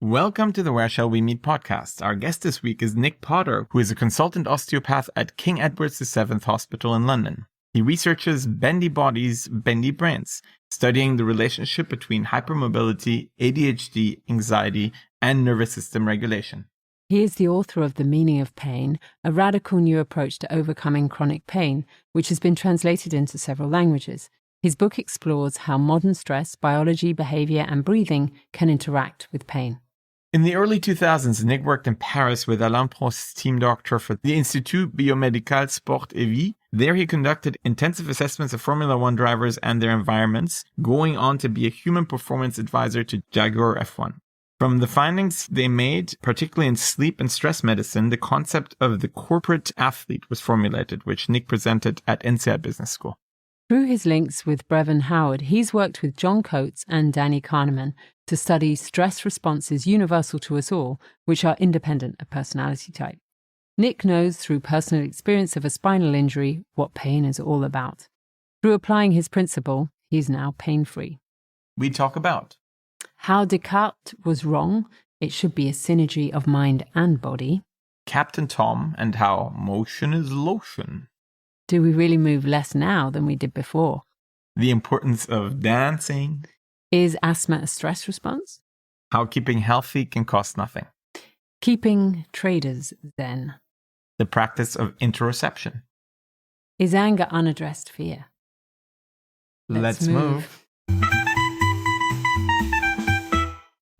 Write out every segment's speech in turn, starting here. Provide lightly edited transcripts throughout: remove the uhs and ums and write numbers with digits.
Welcome to the Where Shall We Meet podcast. Our guest this week is Nick Potter, who is a consultant osteopath at King Edward the VII Hospital in London. He researches Bendy Bodies, Bendy Brains, studying the relationship between hypermobility, ADHD, anxiety, and nervous system regulation. He is the author of The Meaning of Pain, a radical new approach to overcoming chronic pain, which has been translated into several languages. His book explores how modern stress, biology, behaviour, and breathing can interact with pain. In the early 2000s, Nick worked in Paris with Alain Prost, team doctor for the Institut Biomedical Sports et Vie. There he conducted intensive assessments of Formula 1 drivers and their environments, going on to be a human performance advisor to Jaguar F1. From the findings they made, particularly in sleep and stress medicine, the concept of the corporate athlete was formulated, which Nick presented at INSEAD Business School. Through his links with Brevin Howard, he's worked with John Coates and Danny Kahneman to study stress responses universal to us all, which are independent of personality type. Nick knows through personal experience of a spinal injury what pain is all about. Through applying his principle, he's now pain-free. We talk about how Descartes was wrong, it should be a synergy of mind and body. Captain Tom and how motion is lotion. Do we really move less now than we did before? The importance of dancing. Is asthma a stress response? How keeping healthy can cost nothing. Keeping traders zen. The practice of interoception. Is anger unaddressed fear? Let's move.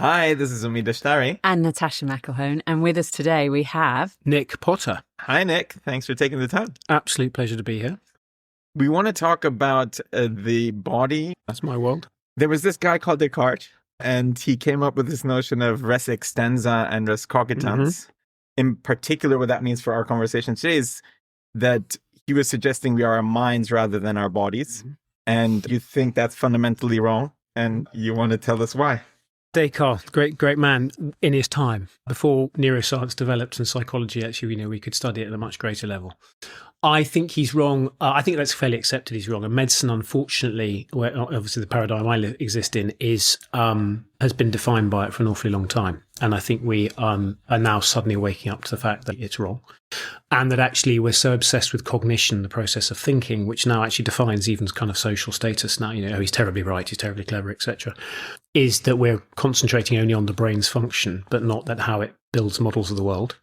Hi, this is Umida Shtari. And Natasha McElhone. And with us today we have Nick Potter. Hi, Nick. Thanks for taking the time. Absolute pleasure to be here. We want to talk about the body. That's my world. There was this guy called Descartes, and he came up with this notion of res extensa and res cogitans. Mm-hmm. In particular, what that means for our conversation today is that he was suggesting we are our minds rather than our bodies. Mm-hmm. And you think that's fundamentally wrong, and you want to tell us why. Descartes, great man in his time. Before neuroscience developed and psychology, actually, we could study it at a much greater level. I think he's wrong. I think that's fairly accepted he's wrong. And medicine, unfortunately, where obviously the paradigm I exist in has been defined by it for an awfully long time. And I think we are now suddenly waking up to the fact that it's wrong. And that actually we're so obsessed with cognition, the process of thinking, which now actually defines even kind of social status now, he's terribly bright, he's terribly clever, etc., is that we're concentrating only on the brain's function, but not that how it builds models of the world.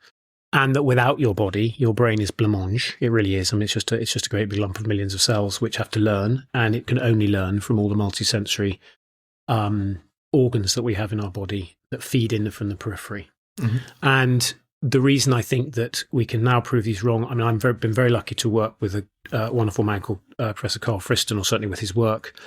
And that without your body, your brain is blancmange. It really is. I mean, it's just a great big lump of millions of cells which have to learn, and it can only learn from all the multisensory organs that we have in our body that feed in from the periphery. Mm-hmm. And the reason I think that we can now prove these wrong, I mean, I've been very lucky to work with a wonderful man called Professor Carl Friston, or certainly with his work.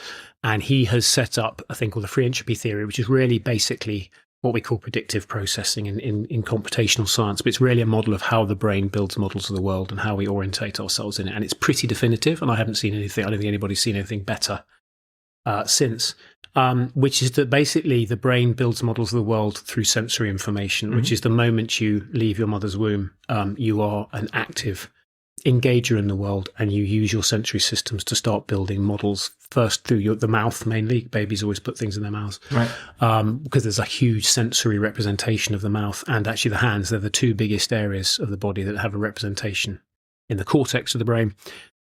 And he has set up a thing called the free entropy theory, which is really basically what we call predictive processing in computational science. But it's really a model of how the brain builds models of the world and how we orientate ourselves in it. And it's pretty definitive. And I don't think anybody's seen anything better since. Which is that basically the brain builds models of the world through sensory information, which is the moment you leave your mother's womb, you are an active engager in the world, and you use your sensory systems to start building models first through the mouth mainly. Babies always put things in their mouths, right? Because there's a huge sensory representation of the mouth and actually the hands. They're the two biggest areas of the body that have a representation in the cortex of the brain.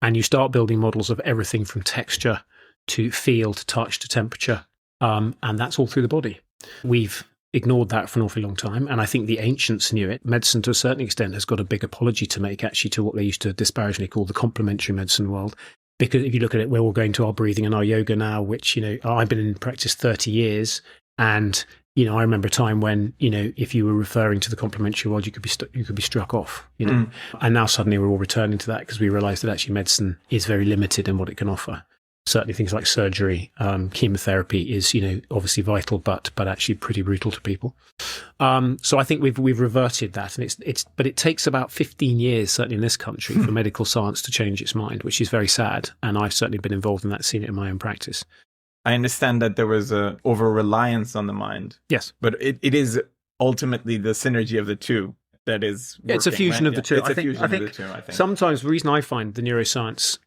And you start building models of everything from texture to feel, to touch, to temperature. And that's all through the body. We've ignored that for an awfully long time. And I think the ancients knew it. Medicine, to a certain extent, has got a big apology to make, actually, to what they used to disparagingly call the complementary medicine world. Because if you look at it, we're all going to our breathing and our yoga now, which, I've been in practice 30 years. And, I remember a time when, if you were referring to the complementary world, you could be struck off, And now suddenly we're all returning to that because we realize that actually medicine is very limited in what it can offer. Certainly things like surgery, chemotherapy is, obviously vital, but actually pretty brutal to people. So I think we've reverted that, and but it takes about 15 years, certainly in this country, for medical science to change its mind, which is very sad. And I've certainly been involved in that, seen it in my own practice. I understand that there was a over-reliance on the mind. Yes. But it is ultimately the synergy of the two that is working, it's a fusion right? of the two. It's a fusion of the two, I think. Sometimes the reason I find the neuroscience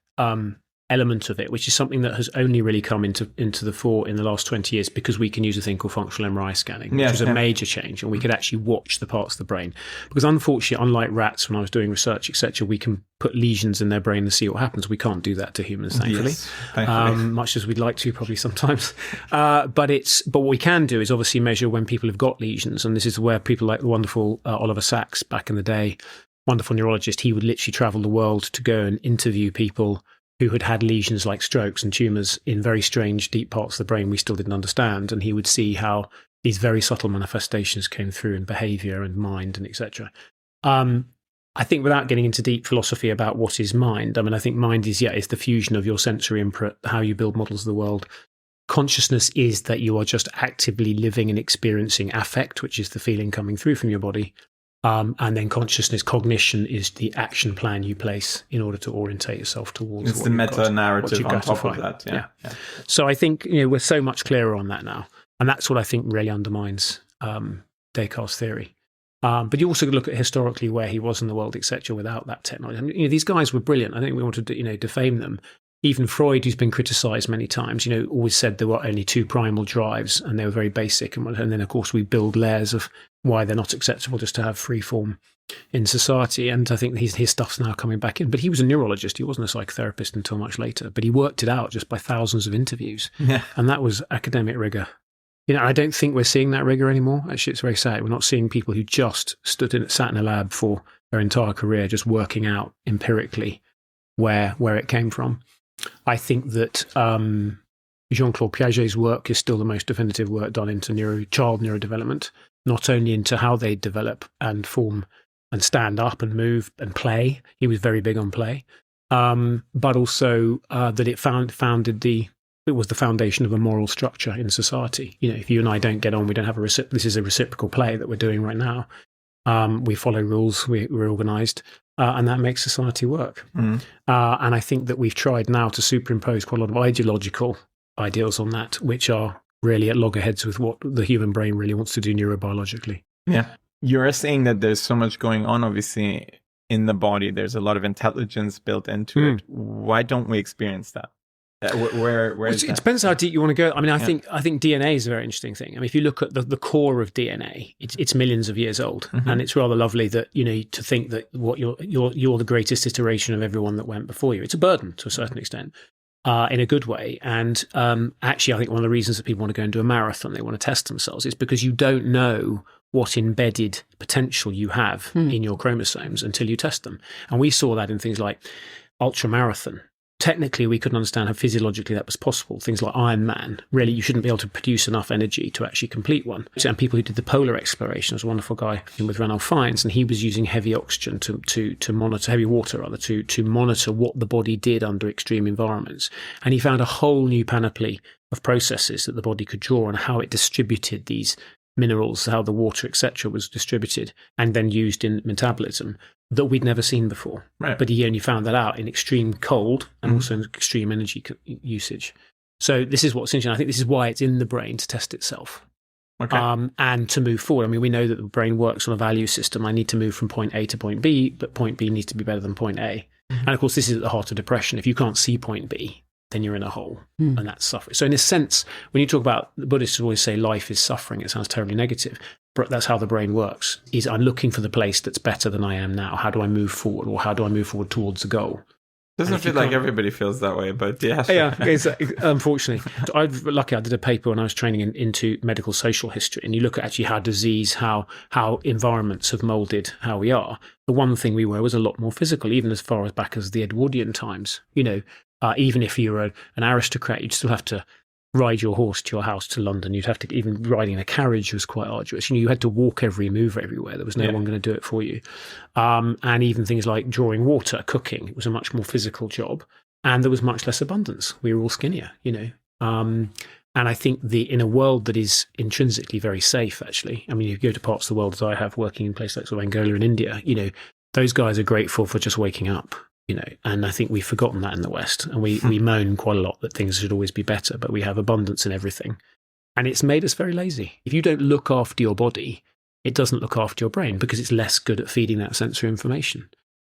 element of it, which is something that has only really come into the fore in the last 20 years because we can use a thing called functional MRI scanning, which was a major change, and we could actually watch the parts of the brain. Because unfortunately, unlike rats, when I was doing research, etc., we can put lesions in their brain and see what happens. We can't do that to humans, thankfully, much as we'd like to probably sometimes. But what we can do is obviously measure when people have got lesions, and this is where people like the wonderful Oliver Sacks back in the day, wonderful neurologist, he would literally travel the world to go and interview people who had had lesions like strokes and tumours in very strange, deep parts of the brain we still didn't understand. And he would see how these very subtle manifestations came through in behaviour and mind and etc. I think without getting into deep philosophy about what is mind, I mean, I think mind is the fusion of your sensory input, how you build models of the world. Consciousness is that you are just actively living and experiencing affect, which is the feeling coming through from your body. And then cognition is the action plan you place in order to orientate yourself towards. It's the meta narrative on top of that. Yeah. So I think we're so much clearer on that now, and that's what I think really undermines Descartes' theory. But you also look at historically where he was in the world, etc., without that technology. I mean, these guys were brilliant. I think we want to defame them. Even Freud, who's been criticised many times, always said there were only two primal drives and they were very basic. And then, of course, we build layers of why they're not acceptable just to have free form in society. And I think his stuff's now coming back in. But he was a neurologist. He wasn't a psychotherapist until much later. But he worked it out just by thousands of interviews. Yeah. And that was academic rigour. I don't think we're seeing that rigour anymore. Actually, it's very sad. We're not seeing people who just sat in a lab for their entire career just working out empirically where it came from. I think that Jean-Claude Piaget's work is still the most definitive work done into child neurodevelopment, not only into how they develop and form and stand up and move and play. He was very big on play, but also that it was the foundation of a moral structure in society. If you and I don't get on, we don't have this is a reciprocal play that we're doing right now. We follow rules, we're organised. And that makes society work. And I think that we've tried now to superimpose quite a lot of ideological ideals on that, which are really at loggerheads with what the human brain really wants to do neurobiologically. Yeah. You're saying that there's so much going on, obviously, in the body. There's a lot of intelligence built into it. Why don't we experience that? Where is that? It depends how deep you want to go. I mean, I think DNA is a very interesting thing. I mean, if you look at the core of DNA, it's millions of years old, and it's rather lovely that to think that what you're the greatest iteration of everyone that went before you. It's a burden to a certain extent, in a good way. And actually, I think one of the reasons that people want to go and do a marathon, they want to test themselves, is because you don't know what embedded potential you have in your chromosomes until you test them. And we saw that in things like ultramarathon. Technically, we couldn't understand how physiologically that was possible. Things like Iron Man, really, you shouldn't be able to produce enough energy to actually complete one. And people who did the polar exploration, there's a wonderful guy with Ranulph Fiennes, and he was using heavy oxygen to monitor, heavy water rather, to monitor what the body did under extreme environments. And he found a whole new panoply of processes that the body could draw on how it distributed these minerals, how the water, etc., was distributed and then used in metabolism that we'd never seen before. Right. But he only found that out in extreme cold and also in extreme energy usage. So this is what's interesting. I think this is why it's in the brain to test itself. Okay. And to move forward. I mean, we know that the brain works on a value system. I need to move from point A to point B, but point B needs to be better than point A. And of course, this is at the heart of depression. If you can't see point B, then you're in a hole, and that's suffering. So in a sense, when you talk about, the Buddhists always say life is suffering. It sounds terribly negative, but that's how the brain works, is I'm looking for the place that's better than I am now. How do I move forward, or how do I move forward towards the goal? Doesn't feel like everybody feels that way, but yeah. Yeah, unfortunately. I did a paper when I was training into medical social history, and you look at actually how disease, how environments have moulded how we are. The one thing we were was a lot more physical, even as far as back as the Edwardian times. Even if you were an aristocrat, you'd still have to ride your horse to your house to London. You'd have to, even riding in a carriage was quite arduous. You had to walk move everywhere. There was no one going to do it for you. And even things like drawing water, cooking, it was a much more physical job. And there was much less abundance. We were all skinnier, And I think in a world that is intrinsically very safe, actually, I mean, you go to parts of the world as I have, working in places like sort of Angola and India, those guys are grateful for just waking up. And I think we've forgotten that in the West, and we moan quite a lot that things should always be better, but we have abundance in everything. And it's made us very lazy. If you don't look after your body, it doesn't look after your brain because it's less good at feeding that sensory information.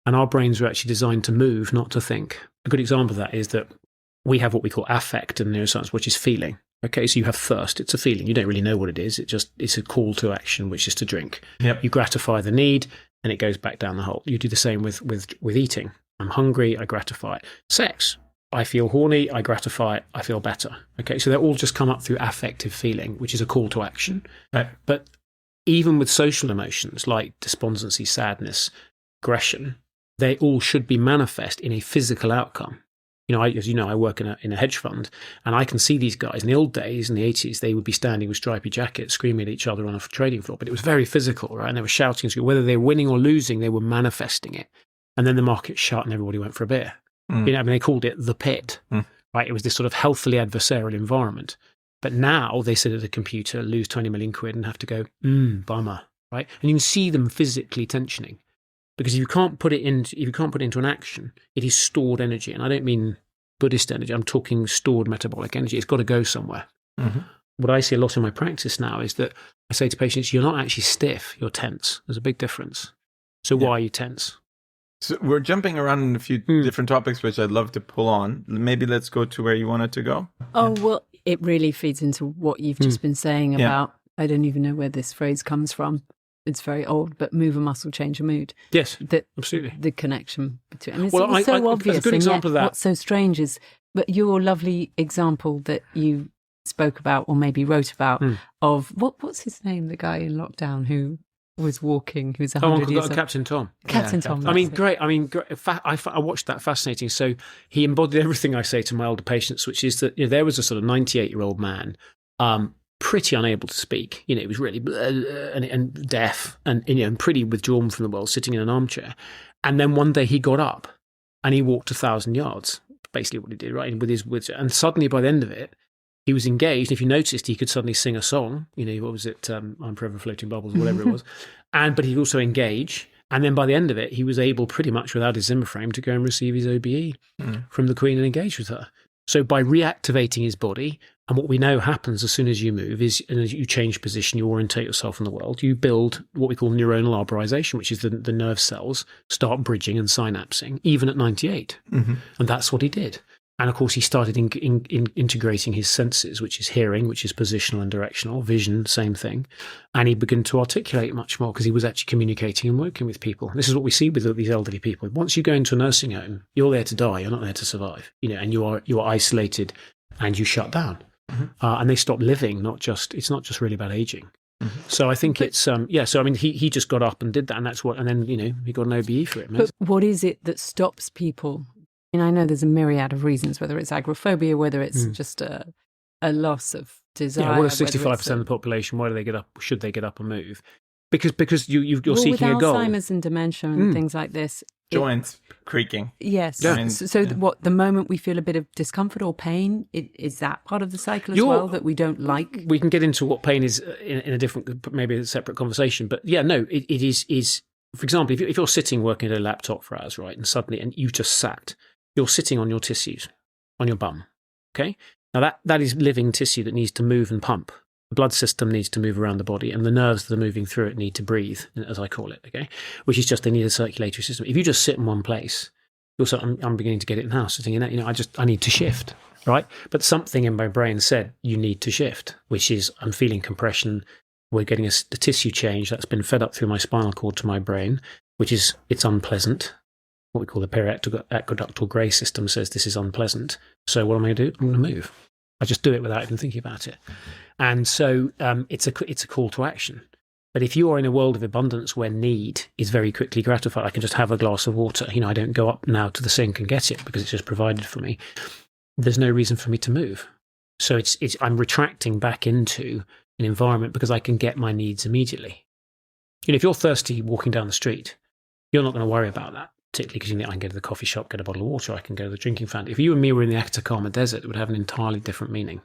And our brains are actually designed to move, not to think. a good example of that is that we have what we call affect in neuroscience, which is feeling. Okay, so you have thirst. It's a feeling. You don't really know what it is. It's a call to action, which is to drink. Yep. You gratify the need, and it goes back down the hole. You do the same with eating. I'm hungry, I gratify it. Sex. I feel horny, I gratify it, I feel better. Okay, so they all just come up through affective feeling, which is a call to action. Right. But even with social emotions like despondency, sadness, aggression, they all should be manifest in a physical outcome. As you know, I work in a hedge fund, and I can see these guys in the old days, in the 80s, they would be standing with stripy jackets, screaming at each other on a trading floor, but it was very physical, right? And they were shouting, whether they were winning or losing, they were manifesting it. And then the market shut and everybody went for a beer. They called it the pit, right? It was this sort of healthily adversarial environment. But now they sit at a computer, lose 20 million quid and have to go, bummer, right? And you can see them physically tensioning. Because if you can't put it into an action, it is stored energy. And I don't mean Buddhist energy. I'm talking stored metabolic energy. It's got to go somewhere. Mm-hmm. What I see a lot in my practice now is that I say to patients, you're not actually stiff, you're tense. There's a big difference. So why are you tense? So we're jumping around in a few different topics, which I'd love to pull on. Maybe let's go to where you wanted to go. Oh, well, it really feeds into what you've just been saying about, I don't even know where this phrase comes from. It's very old, but move a muscle, change a mood. Yes, absolutely. The connection between, and it's well, so obvious. A good example of that. What's so strange is, but your lovely example that you spoke about, or maybe wrote about, of what's his name? The guy in lockdown who was walking, who was 100 years old. Captain Tom. Captain Tom. Great. I watched that, fascinating. So he embodied everything I say to my older patients, which is that there was a sort of 98-year-old man. Pretty unable to speak. He was really and deaf and pretty withdrawn from the world, sitting in an armchair. And then one day he got up and he walked 1,000 yards. Basically, what he did, right? And suddenly, by the end of it, he was engaged. If you noticed, he could suddenly sing a song. What was it? I'm Forever Floating Bubbles, whatever it was. But he could also engage. And then by the end of it, he was able, pretty much without his Zimmer frame, to go and receive his OBE from the Queen and engage with her. So by reactivating his body, and what we know happens as soon as you move is, and as you change position, you orientate yourself in the world, you build what we call neuronal arborization, which is the nerve cells start bridging and synapsing, even at 98. And that's what he did. And of course, he started integrating his senses, which is hearing, which is positional and directional, vision, same thing. And he began to articulate much more because he was actually communicating and working with people. This is what we see with these elderly people. Once you go into a nursing home, you're there to die. You're not there to survive. And you are isolated and you shut down. And they stop living. It's not just really about aging. So I think it's So I mean, he just got up and did that, and that's what. And then he got an OBE for it. But what is it that stops people? I know there's a myriad of reasons, whether it's agoraphobia, whether it's just a loss of desire. Yeah, what is 65% of the population? Why do they get up? Should they get up and move? Because you're seeking a goal. With Alzheimer's and dementia and things like this. Joints creaking. Yes. Yeah. The moment we feel a bit of discomfort or pain, is that part of the cycle as well that we don't like? We can get into what pain is in a different, maybe a separate conversation. But it is. For example, if you're sitting working at a laptop for hours, right, and you just sat, you're sitting on your tissues, on your bum. Okay. Now that is living tissue that needs to move and pump. The blood system needs to move around the body, and the nerves that are moving through it need to breathe, as I call it, okay? Which is just they need a circulatory system. If you just sit in one place, I'm beginning to get it now, sitting in it, I need to shift, right? But something in my brain said, you need to shift, which is I'm feeling compression. We're getting a tissue change that's been fed up through my spinal cord to my brain, it's unpleasant. What we call the periaqueductal grey system says this is unpleasant. So what am I going to do? I'm going to move. I just do it without even thinking about it. And so it's a call to action. But if you are in a world of abundance where need is very quickly gratified, I can just have a glass of water. I don't go up now to the sink and get it because it's just provided for me. There's no reason for me to move. So I'm retracting back into an environment because I can get my needs immediately. If you're thirsty walking down the street, you're not going to worry about that, particularly because I can go to the coffee shop, get a bottle of water, I can go to the drinking fountain. If you and me were in the Atacama Desert, it would have an entirely different meaning.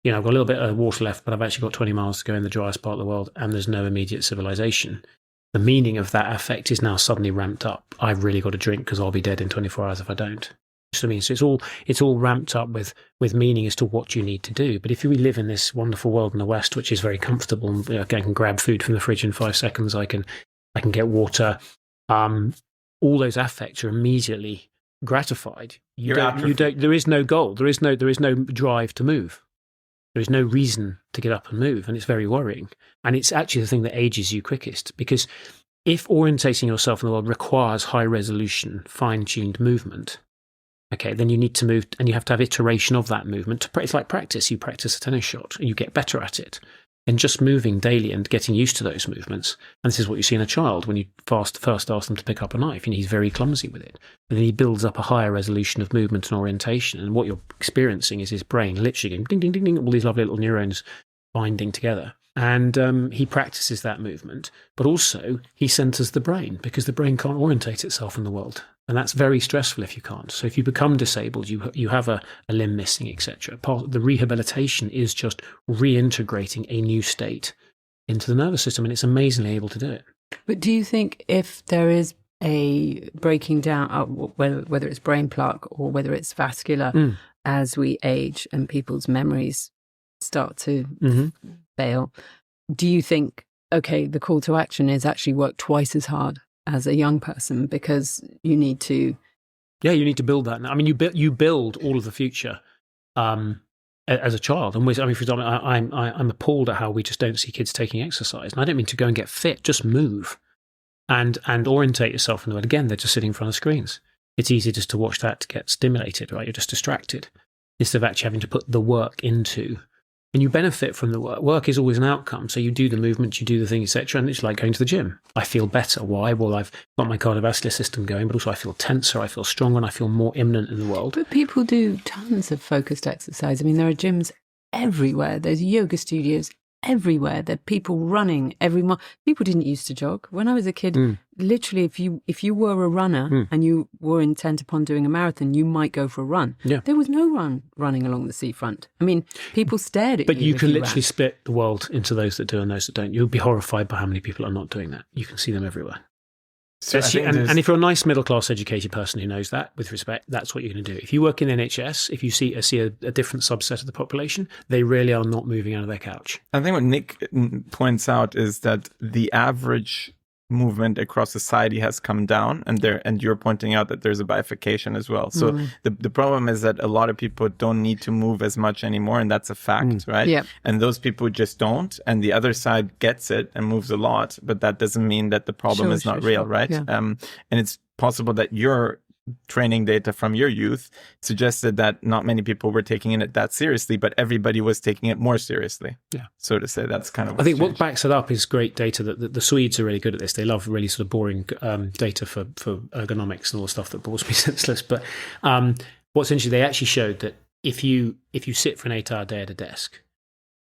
I've got a little bit of water left, but I've actually got 20 miles to go in the driest part of the world, and there's no immediate civilization. The meaning of that affect is now suddenly ramped up. I've really got to drink because I'll be dead in 24 hours if I don't. So it's all ramped up with meaning as to what you need to do. But if we live in this wonderful world in the West, which is very comfortable, and I can grab food from the fridge in 5 seconds, I can get water. All those affects are immediately gratified. There is no goal. There is no drive to move. There is no reason to get up and move, and it's very worrying. And it's actually the thing that ages you quickest, because if orientating yourself in the world requires high resolution, fine-tuned movement, okay, then you need to move, and you have to have iteration of that movement. It's like practice. You practice a tennis shot, and you get better at it. And just moving daily and getting used to those movements. And this is what you see in a child when you first ask them to pick up a knife. He's very clumsy with it. But then he builds up a higher resolution of movement and orientation. And what you're experiencing is his brain literally going ding, ding, ding, ding, all these lovely little neurons binding together. And he practices that movement. But also he centers the brain, because the brain can't orientate itself in the world. And that's very stressful if you can't. So if you become disabled, you have a limb missing, etc. The rehabilitation is just reintegrating a new state into the nervous system, and it's amazingly able to do it. But do you think if there is a breaking down, whether it's brain plaque or whether it's vascular, as we age and people's memories start to fail, do you think, okay, the call to action is actually work twice as hard as a young person, because you need to... Yeah, you need to build that. I mean, you build all of the future as a child. And for example, I'm appalled at how we just don't see kids taking exercise. And I don't mean to go and get fit, just move and orientate yourself in the world. Again, they're just sitting in front of screens. It's easy just to watch that to get stimulated, right? You're just distracted, instead of actually having to put the work into. And you benefit from the work. Work is always an outcome. So you do the movement, you do the thing, etc. And it's like going to the gym. I feel better. Why? Well, I've got my cardiovascular system going, but also I feel tenser, I feel stronger, and I feel more imminent in the world. But people do tons of focused exercise. I mean, there are gyms everywhere. There's yoga studios everywhere. There are people running every month. People didn't used to jog. When I was a kid, literally, if you were a runner and you were intent upon doing a marathon, you might go for a run. Yeah. There was no running along the seafront. I mean, people stared at you. But you can literally split the world into those that do and those that don't. You'll be horrified by how many people are not doing that. You can see them everywhere. So and if you're a nice middle-class educated person who knows that, with respect, that's what you're going to do. If you work in NHS, if you see a different subset of the population, they really are not moving out of their couch. I think what Nick points out is that the average movement across society has come down, and you're pointing out that there's a bifurcation as well. So the problem is that a lot of people don't need to move as much anymore, and that's a fact, right? Yeah. And those people just don't, and the other side gets it and moves a lot, but that doesn't mean that the problem is not real, right? Yeah. And it's possible that your training data from your youth suggested that not many people were taking it that seriously, but everybody was taking it more seriously. Yeah. So to say, that's kind of I think what backs it up is great data that the Swedes are really good at this. They love really sort of boring data for ergonomics and all the stuff that bores me senseless. But what's interesting, they actually showed that if you sit for an 8-hour day at a desk,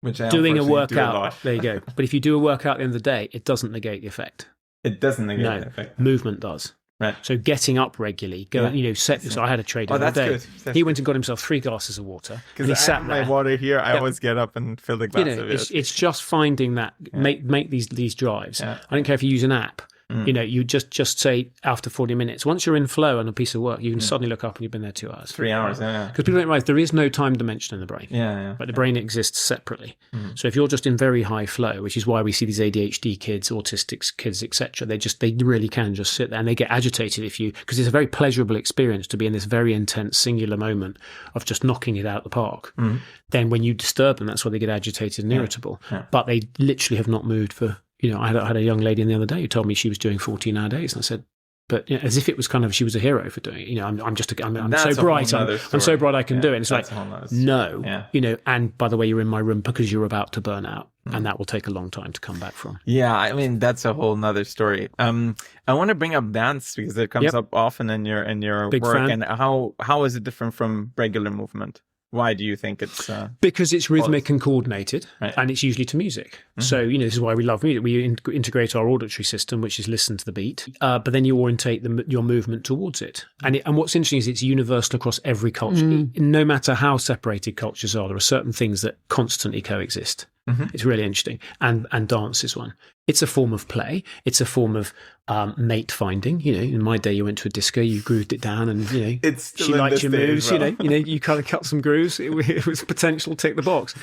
which I doing a workout, there you go. But if you do a workout at the end of the day, it doesn't negate the effect. It doesn't negate the effect. Movement does. Right. So getting up regularly, So I had a trader the other day. Good. He went and got himself 3 glasses of water. Because I sat have my water here. I always get up and fill the glass of it. It's just finding that, make these drives. Yeah. I don't care if you use an app. You just say after 40 minutes, once you're in flow on a piece of work, you can suddenly look up and you've been there 2 hours. 3 hours, yeah. Because people don't realize there is no time dimension in the brain. Yeah. But the brain exists separately. So if you're just in very high flow, which is why we see these ADHD kids, autistic kids, etc., they really can just sit there and they get agitated because it's a very pleasurable experience to be in this very intense singular moment of just knocking it out of the park. Then when you disturb them, that's why they get agitated and irritable. Yeah. But they literally have not moved for... I had a young lady the other day who told me she was doing 14-hour days, and I said, but as if it was kind of she was a hero for doing it. I'm so bright. I'm so bright I can do it. And it's like, no, and by the way, you're in my room because you're about to burn out, and that will take a long time to come back from. Yeah, I mean that's a whole nother story. I want to bring up dance because it comes up often in your Big work, fan. and how is it different from regular movement? Why do you think it's... because it's rhythmic and coordinated, and it's usually to music. So, this is why we love music. We integrate our auditory system, which is listen to the beat, but then you orientate your movement towards it. And what's interesting is it's universal across every culture. No matter how separated cultures are, there are certain things that constantly coexist. It's really interesting. And dance is one. It's a form of play. It's a form of mate finding. In my day, you went to a disco, you grooved it down, and she liked your moves. Well. You kind of cut some grooves. It was potential tick the box.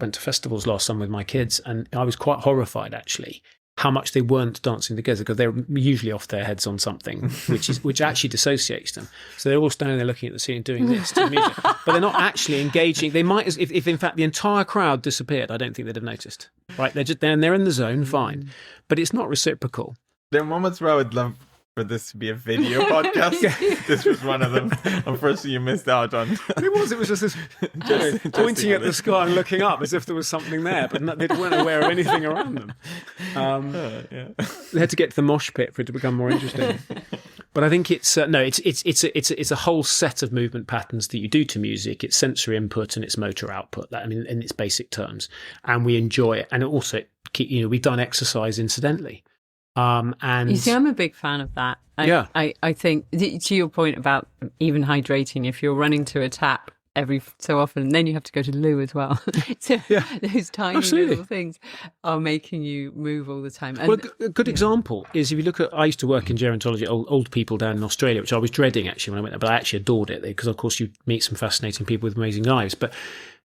Went to festivals last summer with my kids, and I was quite horrified actually how much they weren't dancing together, because they're usually off their heads on something, which actually dissociates them. So they're all standing there looking at the scene doing this to the music, but they're not actually engaging. They might, if in fact the entire crowd disappeared, I don't think they'd have noticed. Right? They're in the zone, fine, but it's not reciprocal. There are moments where I would love for this to be a video podcast. This was one of them. Unfortunately, you missed out on. It was just this pointing at the sky and looking up as if there was something there, but they weren't aware of anything around them. They had to get to the mosh pit for it to become more interesting. But I think it's a whole set of movement patterns that you do to music. It's sensory input and it's motor output. That, I mean, in its basic terms, and we enjoy it. And also, we've done exercise incidentally. And you see, I'm a big fan of that. I think, to your point about even hydrating, if you're running to a tap every so often, then you have to go to the loo as well. So those tiny little things are making you move all the time. And, well, a good example is if you look at, I used to work in gerontology, old people down in Australia, which I was dreading actually when I went there, but I actually adored it because, of course, you meet some fascinating people with amazing lives. But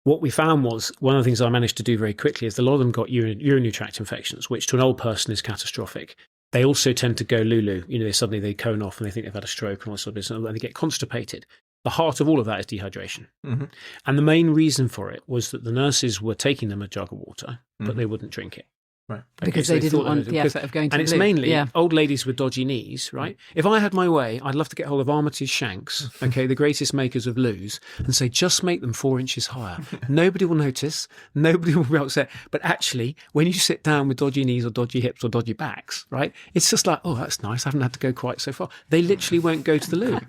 what we found was, one of the things I managed to do very quickly is a lot of them got urinary tract infections, which to an old person is catastrophic. They also tend to go lulu. They cone off and they think they've had a stroke and all that sort of business, and they get constipated. The heart of all of that is dehydration. Mm-hmm. And the main reason for it was that the nurses were taking them a jug of water, but they wouldn't drink it. Right. Because they didn't want the effort of going to the loo. And it's mainly old ladies with dodgy knees, right? If I had my way, I'd love to get hold of Armitage Shanks, the greatest makers of loos, and say, just make them 4 inches higher. Nobody will notice. Nobody will be upset. But actually, when you sit down with dodgy knees or dodgy hips or dodgy backs, right, it's just like, oh, that's nice. I haven't had to go quite so far. They literally won't go to the loo.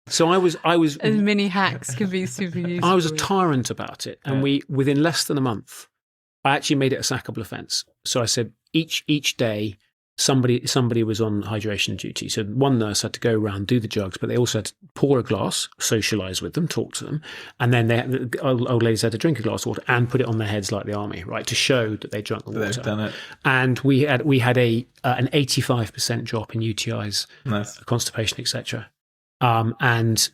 So I was and mini hacks can be super useful. I was a tyrant about it. And within less than a month, I actually made it a sackable offence. So I said each day somebody was on hydration duty. So one nurse had to go around, do the jugs, but they also had to pour a glass, socialise with them, talk to them, and then old ladies had to drink a glass of water and put it on their heads like the army, right, to show that they drank the water. They've done it. And we had an 85% drop in UTIs, nice, constipation, etc. And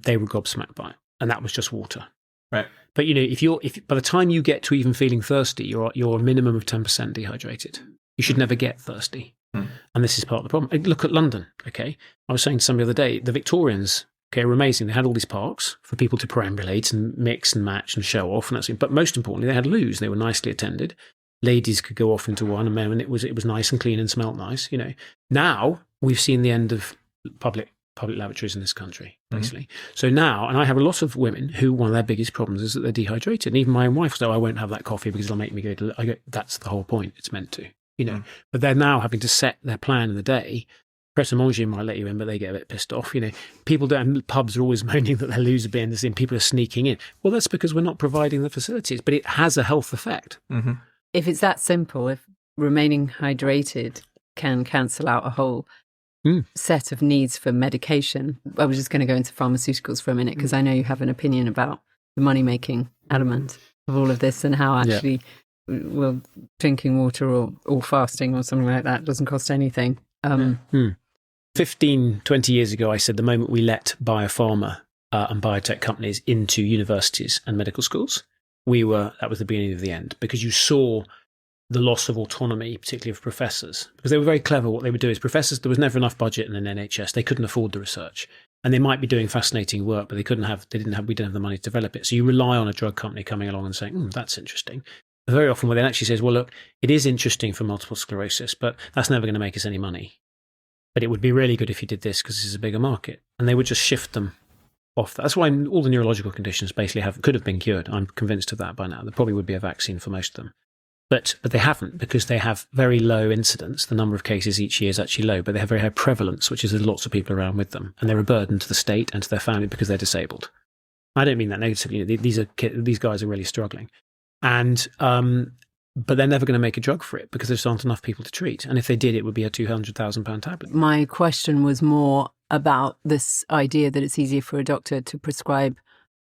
they were gobsmacked by it, and that was just water. Right. But if by the time you get to even feeling thirsty, you're a minimum of 10% dehydrated. You should never get thirsty, and this is part of the problem. Look at London. Okay, I was saying to somebody the other day, the Victorians, were amazing. They had all these parks for people to perambulate and mix and match and show off, and that's it. But most importantly, they had loos. They were nicely attended. Ladies could go off into one, and men, and it was nice and clean and smelt nice. Now we've seen the end of public lavatories in this country, basically. So now, and I have a lot of women who one of their biggest problems is that they're dehydrated. And even my own wife said, I won't have that coffee because it'll make me go I go, that's the whole point. It's meant to, But they're now having to set their plan in the day. Pret a manger might let you in, but they get a bit pissed off. People don't, pubs are always moaning that their loos are being seen. People are sneaking in. Well, that's because we're not providing the facilities, but it has a health effect. Mm-hmm. If it's that simple, if remaining hydrated can cancel out a whole set of needs for medication. I was just going to go into pharmaceuticals for a minute because I know you have an opinion about the money-making element of all of this and how actually, drinking water or fasting or something like that doesn't cost anything. 15, 20 years ago, I said the moment we let biopharma and biotech companies into universities and medical schools, that was the beginning of the end, because you saw the loss of autonomy, particularly of professors, because they were very clever. What they would do is professors, there was never enough budget in an NHS. They couldn't afford the research, and they might be doing fascinating work, but we didn't have the money to develop it. So you rely on a drug company coming along and saying, that's interesting. Very often, what they actually says, well, look, it is interesting for multiple sclerosis, but that's never going to make us any money. But it would be really good if you did this because this is a bigger market. And they would just shift them off. That's why all the neurological conditions basically could have been cured. I'm convinced of that by now. There probably would be a vaccine for most of them. But they haven't, because they have very low incidence. The number of cases each year is actually low, but they have very high prevalence, which is there's lots of people around with them. And they're a burden to the state and to their family because they're disabled. I don't mean that negatively. These guys are really struggling. And but they're never going to make a drug for it because there just aren't enough people to treat. And if they did, it would be a £200,000 tablet. My question was more about this idea that it's easier for a doctor to prescribe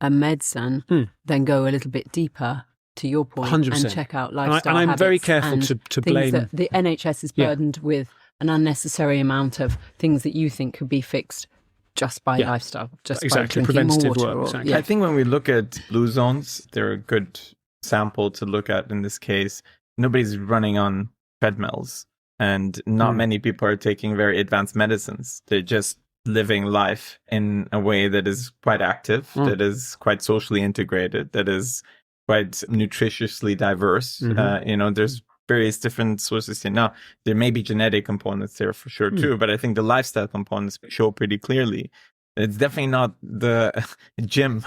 a medicine than go a little bit deeper, to your point, 100%. And check out lifestyle and I'm very habits careful to blame. That the NHS is burdened with an unnecessary amount of things that you think could be fixed just by lifestyle, just by drinking preventative more water. work. Exactly. I think when we look at blue zones, they're a good sample to look at in this case. Nobody's running on treadmills. and not many people are taking very advanced medicines. They're just living life in a way that is quite active, that is quite socially integrated, that is quite nutritiously diverse. There's various different sources here. Now, there may be genetic components there for sure too, but I think the lifestyle components show pretty clearly. It's definitely not the gym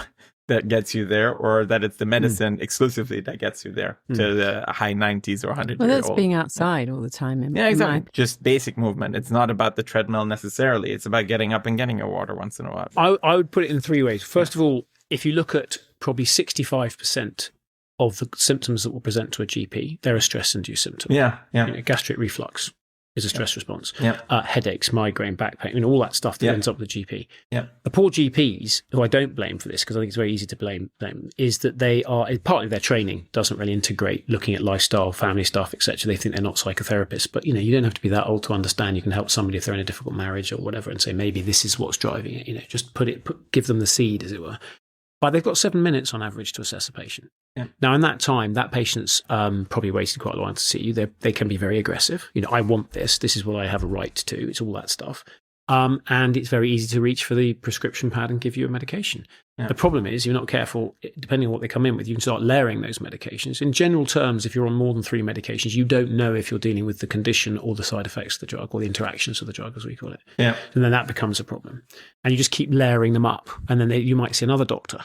that gets you there, or that it's the medicine exclusively that gets you there to the high 90s or 100 Well, year that's old. being outside all the time. Yeah, exactly. Just basic movement. It's not about the treadmill necessarily. It's about getting up and getting your water once in a while. I would put it in 3 ways. First of all, if you look at probably 65% of the symptoms that will present to a GP, they're a stress-induced symptom. Yeah. Gastric reflux is a stress response. Yeah. Headaches, migraine, back pain, all that stuff that ends up with the GP. Yeah. The poor GPs, who I don't blame for this because I think it's very easy to blame them, is that they are, partly their training doesn't really integrate looking at lifestyle, family stuff, etc. They think they're not psychotherapists, but you don't have to be that old to understand. You can help somebody if they're in a difficult marriage or whatever and say, maybe this is what's driving it. Just give them the seed, as it were. But they've got 7 minutes on average to assess a patient. Yeah. Now, in that time, that patient's probably waited quite a while to see you. They can be very aggressive. I want this. This is what I have a right to. It's all that stuff. And it's very easy to reach for the prescription pad and give you a medication. Yeah. The problem is, if you're not careful, depending on what they come in with, you can start layering those medications. In general terms, if you're on more than 3 medications, you don't know if you're dealing with the condition or the side effects of the drug, or the interactions of the drug, as we call it. Yeah. And then that becomes a problem. And you just keep layering them up. And then you might see another doctor,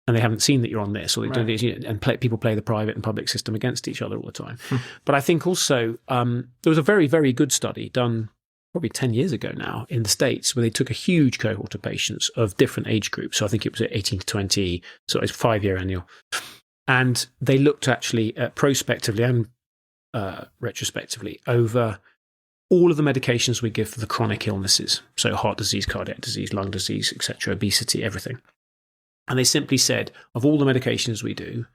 and they haven't seen that you're on this, or they do this, and people play the private and public system against each other all the time. But I think also there was a very, very good study done probably 10 years ago now in the States, where they took a huge cohort of patients of different age groups. So I think it was 18 to 20, so it was 5-year annual. And they looked actually at prospectively and retrospectively over all of the medications we give for the chronic illnesses. So heart disease, cardiac disease, lung disease, etc., obesity, everything. And they simply said, of all the medications we do,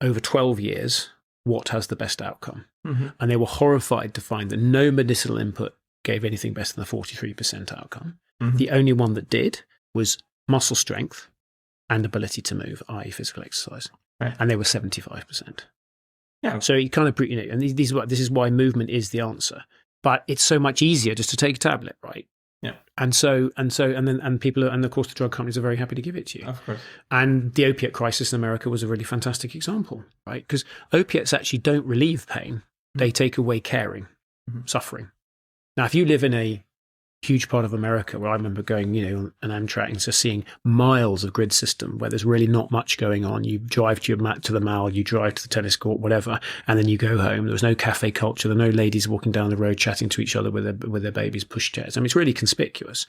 over 12 years, what has the best outcome? And they were horrified to find that no medicinal input gave anything better than the 43% outcome. The only one that did was muscle strength and ability to move, i.e. physical exercise. Right. And they were 75%. Yeah. So you kind of, and this is why movement is the answer. But it's so much easier just to take a tablet, right? Yeah. And people, and of course the drug companies are very happy to give it to you. Of course. And the opiate crisis in America was a really fantastic example, right? Because opiates actually don't relieve pain. They take away caring, suffering. Now, if you live in a huge part of America, where I remember going, an Amtrak and just seeing miles of grid system where there's really not much going on. You drive to the mall, you drive to the tennis court, whatever, and then you go home. There was no cafe culture. There were no ladies walking down the road chatting to each other with their babies' pushchairs. I mean, it's really conspicuous.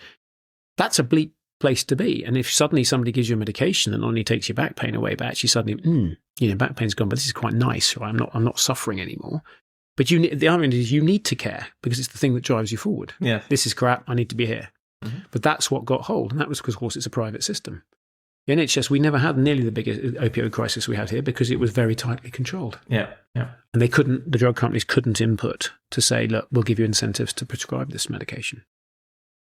That's a bleak place to be. And if suddenly somebody gives you a medication that not only takes your back pain away, but actually suddenly, back pain's gone, but this is quite nice, right? I'm not suffering anymore. But the irony is you need to care, because it's the thing that drives you forward. Yeah. This is crap. I need to be here. But that's what got hold. And that was because, of course, it's a private system. The NHS, we never had nearly the biggest opioid crisis we had here because it was very tightly controlled. Yeah. And the drug companies couldn't input to say, look, we'll give you incentives to prescribe this medication.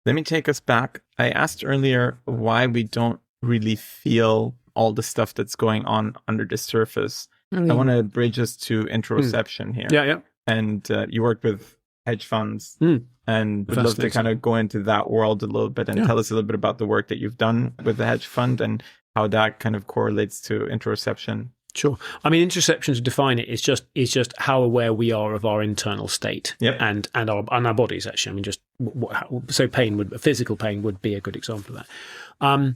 Let me take us back. I asked earlier why we don't really feel all the stuff that's going on under the surface. I want to bridge us to interoception here. Yeah. And you worked with hedge funds, and would love to kind of go into that world a little bit and tell us a little bit about the work that you've done with the hedge fund and how that kind of correlates to interoception. Sure. I mean, interoception, to define it, is just how aware we are of our internal state and our bodies. Actually, I mean, physical pain would be a good example of that.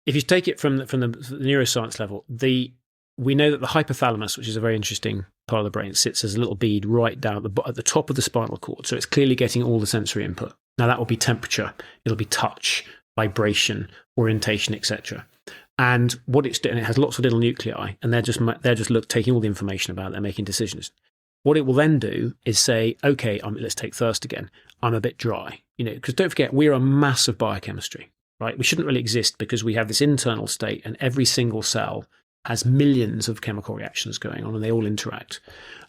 If you take it from the neuroscience level, we know that the hypothalamus, which is a very interesting part of the brain, sits as a little bead right down at the top of the spinal cord. So it's clearly getting all the sensory input. Now that will be temperature, it'll be touch, vibration, orientation, etc. And what it's doing, it has lots of little nuclei, and they're just taking all the information about it, they're making decisions. What it will then do is say, okay, let's take thirst again. I'm a bit dry, because don't forget, we're a mass of biochemistry, right? We shouldn't really exist because we have this internal state, and every single cell has millions of chemical reactions going on, and they all interact.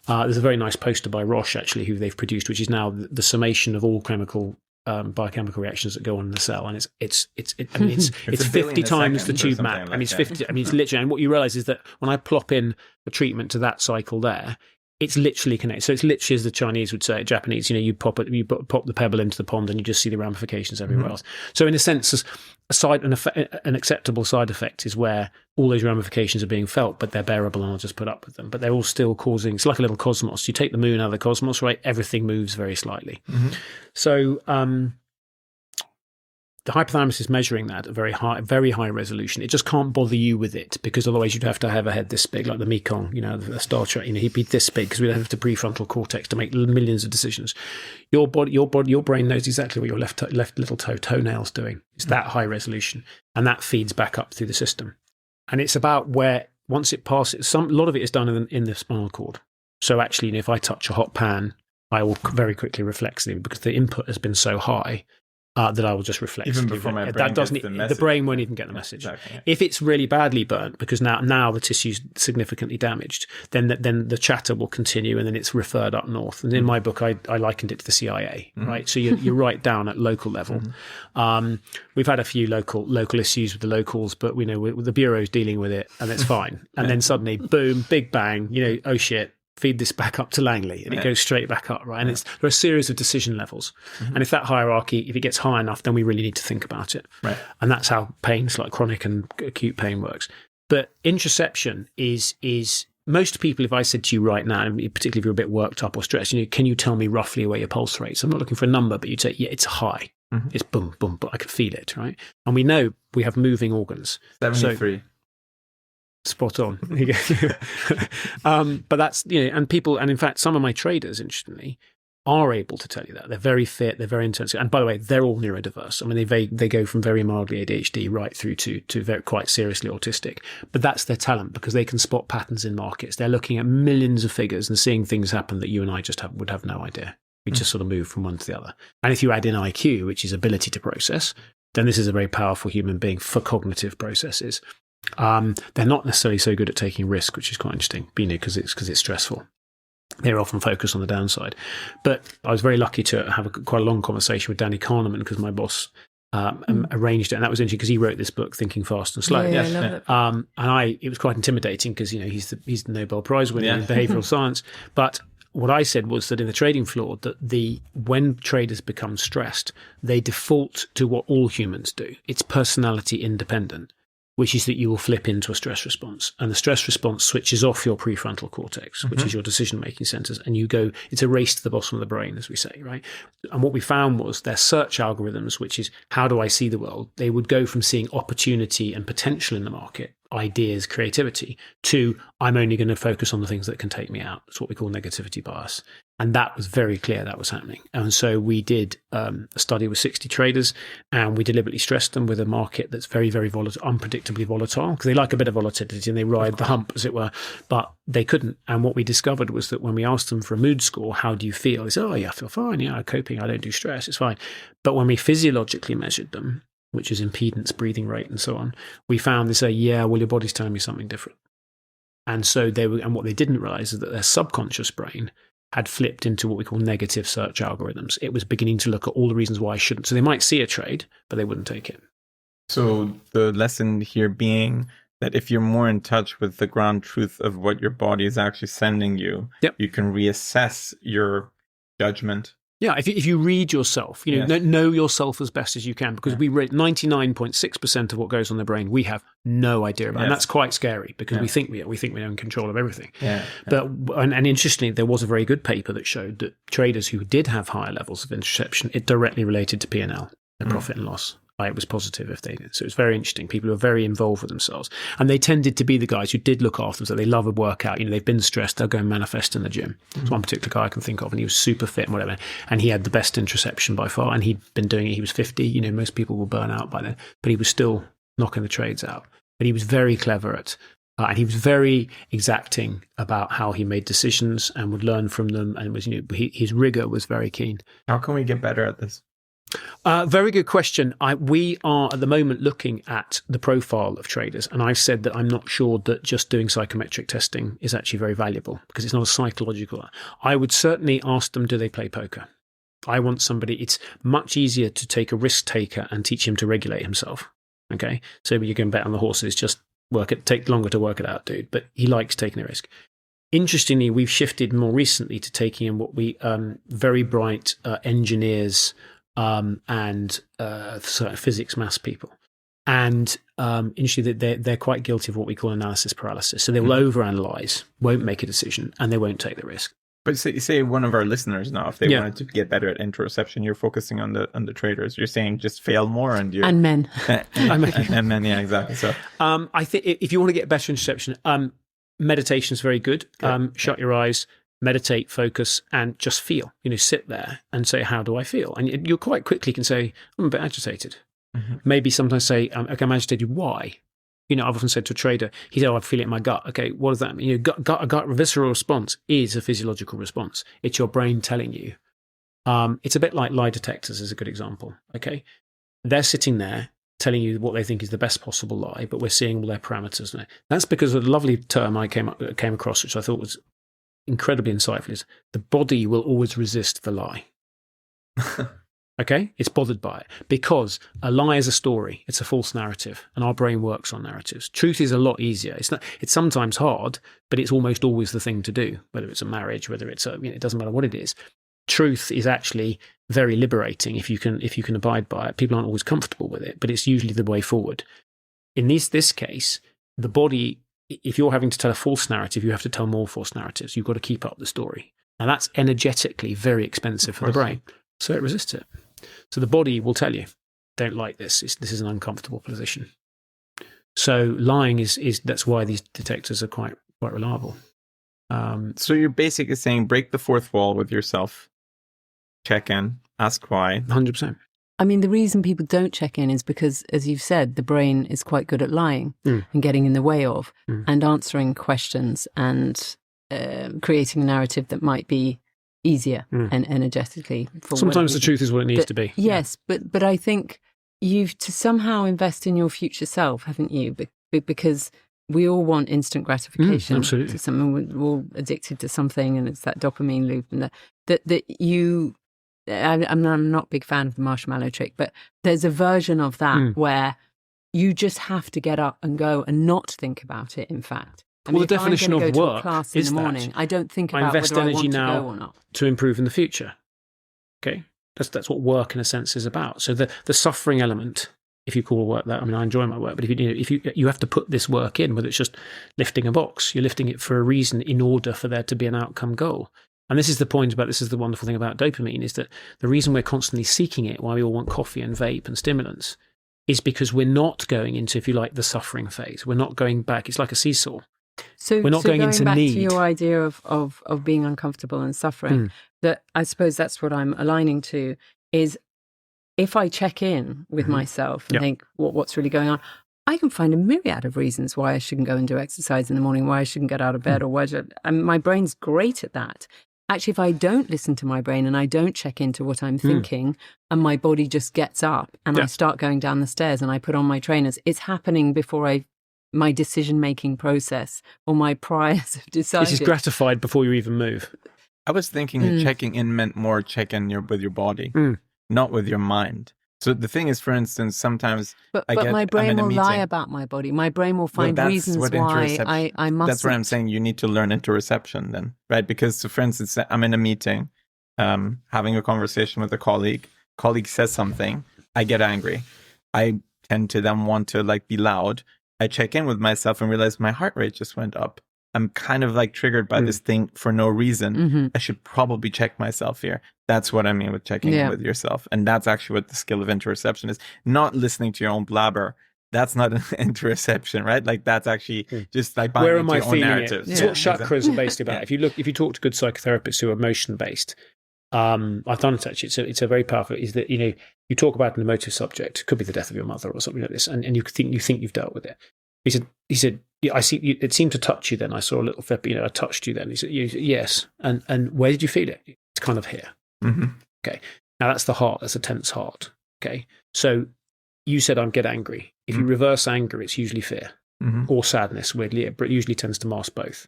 There's a very nice poster by Roche, actually, who they've produced, which is now the summation of all biochemical reactions that go on in the cell, and it's 50 times the tube map. It's 50. It's literally. And what you realise is that when I plop in a treatment to that cycle there, It's literally connected. So it's literally, as the Chinese would say, Japanese, you pop the pebble into the pond and you just see the ramifications everywhere else. So in a sense, an acceptable side effect is where all those ramifications are being felt, but they're bearable and I'll just put up with them. But they're all still causing, it's like a little cosmos. You take the moon out of the cosmos, right? Everything moves very slightly. So, the hypothalamus is measuring that at very high resolution. It just can't bother you with it because otherwise you'd have to have a head this big, like the Mekong, the Star Trek. He'd be this big because we'd have the prefrontal cortex to make millions of decisions. Your brain knows exactly what your left little toenail's doing. It's that high resolution, and that feeds back up through the system. And it's about where once it passes, a lot of it is done in the spinal cord. So actually, if I touch a hot pan, I will very quickly reflexively because the input has been so high. That I will just reflect. Even before my brain gets the message. The brain won't even get the message. Exactly, yeah. If it's really badly burnt, because now the tissue's significantly damaged, then the chatter will continue and then it's referred up north. And in my book, I likened it to the CIA, right? So you're right down at local level. We've had a few local issues with the locals, but we know the bureau's dealing with it and it's fine. And then suddenly, boom, big bang, oh shit. Feed this back up to Langley and it goes straight back up, right? And there are a series of decision levels. And if that hierarchy, if it gets high enough, then we really need to think about it. Right. And that's how pains like chronic and acute pain works. But interoception is most people, if I said to you right now, particularly if you're a bit worked up or stressed, can you tell me roughly where your pulse rate is? I'm not looking for a number, but you'd say, yeah, it's high. It's boom, boom, but I can feel it, right? And we know we have moving organs. 73. So, spot on. But that's, and people, and in fact, some of my traders, interestingly, are able to tell you that. They're very fit, they're very intense. And by the way, they're all neurodiverse. I mean, they go from very mildly ADHD right through to very, quite seriously autistic. But that's their talent because they can spot patterns in markets. They're looking at millions of figures and seeing things happen that you and I just would have no idea. We just sort of move from one to the other. And if you add in IQ, which is ability to process, then this is a very powerful human being for cognitive processes. They're not necessarily so good at taking risk, which is quite interesting, because it's stressful. They're often focused on the downside. But I was very lucky to have quite a long conversation with Danny Kahneman because my boss arranged it, and that was interesting because he wrote this book, Thinking Fast and Slow. Yeah, I love it. It was quite intimidating because he's the Nobel Prize winner in behavioural science. But what I said was that in the trading floor, that when traders become stressed, they default to what all humans do. It's personality independent, which is that you will flip into a stress response. And the stress response switches off your prefrontal cortex, which is your decision-making centers, and it's a race to the bottom of the brain, as we say, right? And what we found was their search algorithms, which is how do I see the world? They would go from seeing opportunity and potential in the market, ideas, creativity, to I'm only going to focus on the things that can take me out. It's what we call negativity bias. And that was very clear that was happening. And so we did a study with 60 traders, and we deliberately stressed them with a market that's very, very volatile, unpredictably volatile, because they like a bit of volatility and they ride the hump, as it were, but they couldn't. And what we discovered was that when we asked them for a mood score, how do you feel? They said, oh, yeah, I feel fine. Yeah, I'm coping. I don't do stress. It's fine. But when we physiologically measured them, which is impedance, breathing rate, and so on, we found they say, yeah, well, your body's telling me something different. And so and what they didn't realize is that their subconscious brain had flipped into what we call negative search algorithms. It was beginning to look at all the reasons why I shouldn't. So they might see a trade, but they wouldn't take it. So the lesson here being that if you're more in touch with the ground truth of what your body is actually sending you, you can reassess your judgment. Yeah, if you read yourself, know yourself as best as you can, because we read 99.6% of what goes on the brain, we have no idea about, and that's quite scary because we think we're in control of everything. But and interestingly, there was a very good paper that showed that traders who did have higher levels of interoception, it directly related to P&L, their profit and loss. It was positive if they did. So it was very interesting. People who were very involved with themselves. And they tended to be the guys who did look after themselves. They love a workout. They've been stressed. They'll go and manifest in the gym. There's one particular guy I can think of, and he was super fit and whatever. And he had the best interoception by far. And he'd been doing it. He was 50. Most people will burn out by then. But he was still knocking the trades out. But he was very clever at and he was very exacting about how he made decisions and would learn from them. And was, his rigor was very keen. How can we get better at this? Very good question. We are at the moment looking at the profile of traders, and I've said that I'm not sure that just doing psychometric testing is actually very valuable because it's not a psychological. I would certainly ask them, do they play poker? I want somebody. It's much easier to take a risk taker and teach him to regulate himself. Okay, so you can bet on the horses. Just take longer to work it out, dude. But he likes taking a risk. Interestingly, we've shifted more recently to taking in what we very bright engineers and physics, maths people. And interestingly, they're quite guilty of what we call analysis paralysis. So they will overanalyze, won't make a decision, and they won't take the risk. But say one of our listeners now, if they wanted to get better at interoception, you're focusing on the traders. You're saying just fail more, and men, and men, yeah, exactly. So I think if you want to get better interoception, meditation is very good. Shut your eyes, meditate, focus, and just feel. Sit there and say, "How do I feel?" And you quite quickly can say, "I'm a bit agitated." Mm-hmm. Maybe sometimes say, "Okay, I'm agitated. Why?" I've often said to a trader, he said, I feel it in my gut. Okay, what does that mean? A gut visceral response is a physiological response. It's your brain telling you. It's a bit like lie detectors is a good example. Okay, they're sitting there telling you what they think is the best possible lie, but we're seeing all their parameters now. That's because of a lovely term I came across, which I thought was incredibly insightful, is the body will always resist the lie. Okay, it's bothered by it because a lie is a story. It's a false narrative, and our brain works on narratives. Truth is a lot easier. It's sometimes hard, but it's almost always the thing to do. Whether it's a marriage, whether it's it doesn't matter what it is. Truth is actually very liberating if you can abide by it. People aren't always comfortable with it, but it's usually the way forward. In this case, the body, if you're having to tell a false narrative, you have to tell more false narratives. You've got to keep up the story, and that's energetically very expensive for the brain, so it resists it. So the body will tell you, don't like this. This is an uncomfortable position. So lying is that's why these detectors are quite reliable. So you're basically saying break the fourth wall with yourself, check in, ask why. 100%. I mean, the reason people don't check in is because, as you've said, the brain is quite good at lying and getting in the way of and answering questions and creating a narrative that might be easier and energetically. Sometimes the truth is what it needs to be. Yes, but I think you've to somehow invest in your future self, haven't you? Because we all want instant gratification. Absolutely. We're all addicted to something, and it's that dopamine loop. And I'm not a big fan of the marshmallow trick, but there's a version of that where you just have to get up and go and not think about it, in fact. The definition of work is in the morning, I don't think about I invest whether energy I want now to go or not. to improve in the future. Okay, that's what work in a sense is about. So the suffering element, if you call work that, I mean, I enjoy my work, but if you have to put this work in, whether it's just lifting a box, you're lifting it for a reason in order for there to be an outcome goal. And this is the point about this is the wonderful thing about dopamine is that the reason we're constantly seeking it, why we all want coffee and vape and stimulants, is because we're not going into, if you like, the suffering phase. We're not going back. It's like a seesaw. So we're not going into back need. To your idea of being uncomfortable and suffering, that I suppose that's what I'm aligning to, is if I check in with myself and think, what's really going on, I can find a myriad of reasons why I shouldn't go and do exercise in the morning, why I shouldn't get out of bed, or why my brain's great at that. Actually, if I don't listen to my brain and I don't check into what I'm thinking and my body just gets up and I start going down the stairs and I put on my trainers, it's happening before my decision-making process or my priors have decided. This is gratified before you even move. I was thinking that checking in meant more check in with your body, not with your mind. So the thing is, for instance, sometimes but my brain will lie about my body. My brain will find reasons why I mustn't. That's what I'm saying. You need to learn interoception then, right? Because, so for instance, I'm in a meeting, having a conversation with a colleague. Colleague says something. I get angry. I tend to then want to be loud. I check in with myself and realize my heart rate just went up. I'm kind of triggered by this thing for no reason. I should probably check myself here. That's what I mean with checking in with yourself. And that's actually what the skill of interoception is. Not listening to your own blabber. That's not an interoception, right? That's actually just buying where into am I your own feeling narrative. it? It's what chakras are based about. If you talk to good psychotherapists who are emotion based, I've done it actually. It's a very powerful. Is that you talk about an emotive subject, could be the death of your mother or something like this, and you think you've dealt with it. He said, yeah, I see. It seemed to touch you then. I saw a little flip. I touched you then. He said, yes. And where did you feel it? It's kind of here. Okay. Now that's the heart. That's a tense heart. Okay. So you said I'm get angry. If you reverse anger, it's usually fear or sadness. Weirdly, it usually tends to mask both.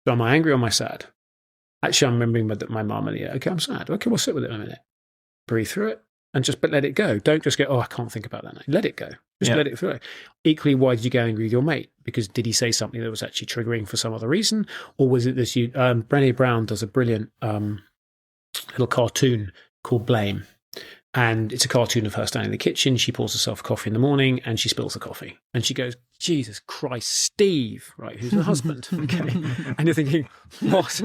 So am I angry or am I sad? Actually, I'm remembering my mum and okay, I'm sad. Okay, we'll sit with it in a minute. Breathe through it and just let it go. Don't just go, I can't think about that now. Let it go. Just let it flow. Equally, why did you go angry with your mate? Because did he say something that was actually triggering for some other reason? Or was it this? Brené Brown does a brilliant little cartoon called Blame. And it's a cartoon of her standing in the kitchen. She pours herself coffee in the morning and she spills the coffee. And she goes, Jesus Christ, Steve, right, who's the husband. Okay. And you're thinking, what?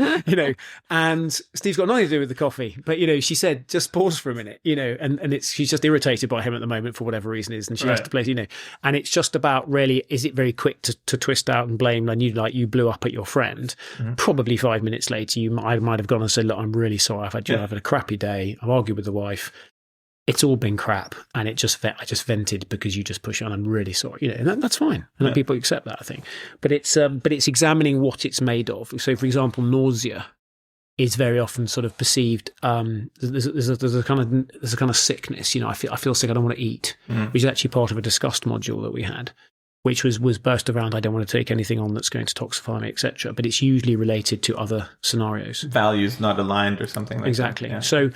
And Steve's got nothing to do with the coffee. But, she said, just pause for a minute, and she's just irritated by him at the moment for whatever reason it is. And she has to play, and it's just about really, is it very quick to twist out and blame and you blew up at your friend? Mm-hmm. Probably 5 minutes later, I might have gone and said, look, I'm really sorry. I've had a crappy day. I've argued with the wife. It's all been crap, and I just vented because you just push on. I'm really sorry, and that's fine, and people accept that, I think. But it's examining what it's made of. So, for example, nausea is very often sort of perceived. There's a kind of sickness. I feel sick. I don't want to eat, which is actually part of a disgust module that we had, which was burst around. I don't want to take anything on that's going to toxify me, etc. But it's usually related to other scenarios. Values not aligned or something like that. Exactly. Yeah. So,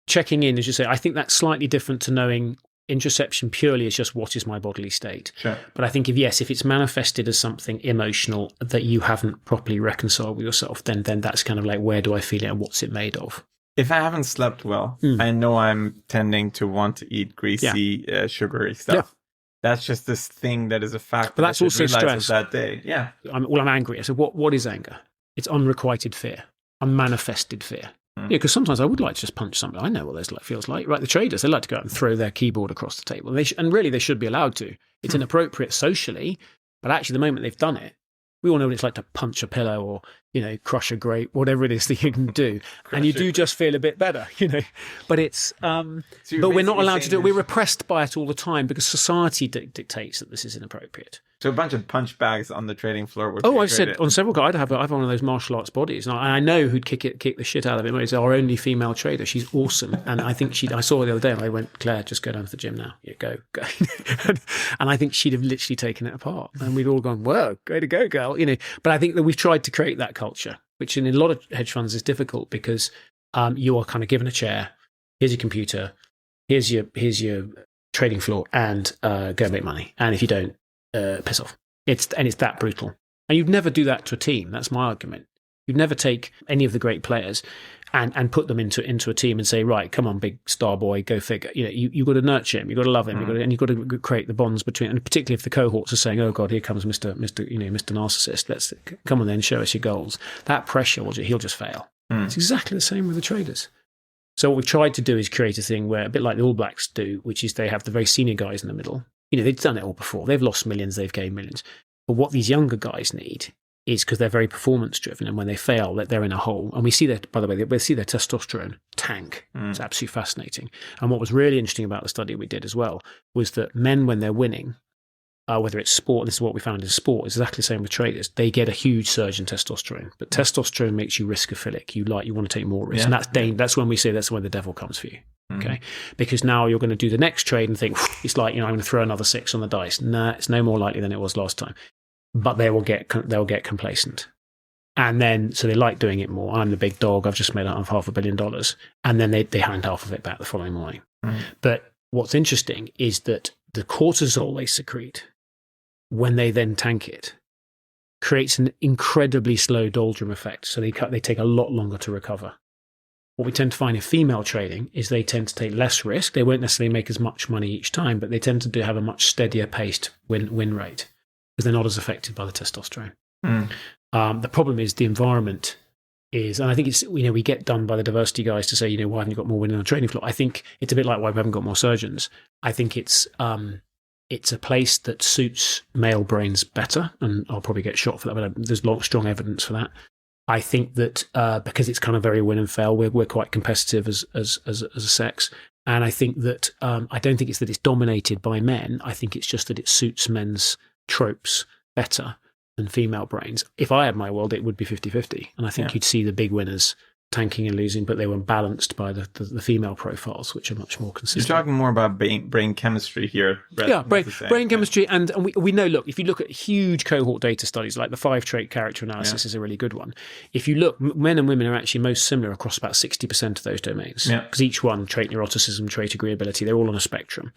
checking in, as you say, I think that's slightly different to knowing interoception purely is just what is my bodily state. Sure. But I think if it's manifested as something emotional that you haven't properly reconciled with yourself, then that's kind of like, where do I feel it and what's it made of? If I haven't slept well, I know I'm tending to want to eat greasy, sugary stuff. Yeah. That's just this thing that is a fact. But that's also stress. That day. Yeah. I'm angry. So what is anger? It's unrequited fear, unmanifested fear. Yeah, because sometimes I would like to just punch somebody. I know what this feels like. Right, the traders, they like to go out and throw their keyboard across the table. And really, they should be allowed to. It's inappropriate socially, but actually, the moment they've done it, we all know what it's like to punch a pillow or, crush a grape, whatever it is that you can do. And you do just feel a bit better, But it's, but we're not allowed to do it. We're repressed by it all the time because society dictates that this is inappropriate. So a bunch of punch bags on the trading floor would I've said on several guys, I have one of those martial arts bodies. And I know who'd kick the shit out of it. It's our only female trader. She's awesome. And I think I saw her the other day and I went, Claire, just go down to the gym now. Yeah, go. And I think she'd have literally taken it apart. And we'd all gone, whoa, way to go, girl. But I think that we've tried to create that culture, which in a lot of hedge funds is difficult because you are kind of given a chair, here's your computer, here's your trading floor, and go make money. And if you don't, piss off. It's that brutal. And you'd never do that to a team. That's my argument. You'd never take any of the great players and put them into a team and say, right, come on, big star boy, go figure. You've got to nurture him. You've got to love him. You've got to create the bonds between. And particularly if the cohorts are saying, oh God, here comes Mr. Narcissist. Let's come on then, show us your goals. That pressure, he'll just fail. It's exactly the same with the traders. So what we've tried to do is create a thing where, a bit like the All Blacks do, which is they have the very senior guys in the middle. They've done it all before. They've lost millions, they've gained millions. But what these younger guys need is, because they're very performance driven, and when they fail, they're in a hole. And we see that, by the way, we see their testosterone tank. It's absolutely fascinating. And what was really interesting about the study we did as well was that men, when they're winning, whether it's sport, this is what we found in sport, it's exactly the same with traders. They get a huge surge in testosterone. But testosterone makes you riskophilic. You want to take more risk. Yeah. And that's when we say that's when the devil comes for you. Okay, because now you're going to do the next trade and think it's like I'm going to throw another 6 on the dice. Nah, it's no more likely than it was last time. But they'll get complacent, and then so they like doing it more. I'm the big dog. I've just made out of $500 million, and then they hand half of it back the following morning. But what's interesting is that the cortisol they secrete when they then tank it creates an incredibly slow doldrum effect. So they take a lot longer to recover. What we tend to find in female trading is they tend to take less risk. They won't necessarily make as much money each time, but they tend to have a much steadier paced win rate because they're not as affected by the testosterone. The problem is the environment is, and I think it's, we get done by the diversity guys to say, why haven't you got more women on the trading floor? I think it's a bit like why we haven't got more surgeons. I think it's a place that suits male brains better, and I'll probably get shot for that, but there's strong evidence for that. I think that because it's kind of very win and fail, we're quite competitive as a sex. And I think that I don't think it's that it's dominated by men. I think it's just that it suits men's tropes better than female brains. If I had my world, it would be 50-50. And I think you'd see the big winners tanking and losing, but they were balanced by the female profiles, which are much more consistent. You're talking more about brain chemistry here. Yeah, brain chemistry. And we know, look, if you look at huge cohort data studies, like the 5-trait character analysis is a really good one. If you look, men and women are actually most similar across about 60% of those domains. Because each one, trait neuroticism, trait agreeability, they're all on a spectrum.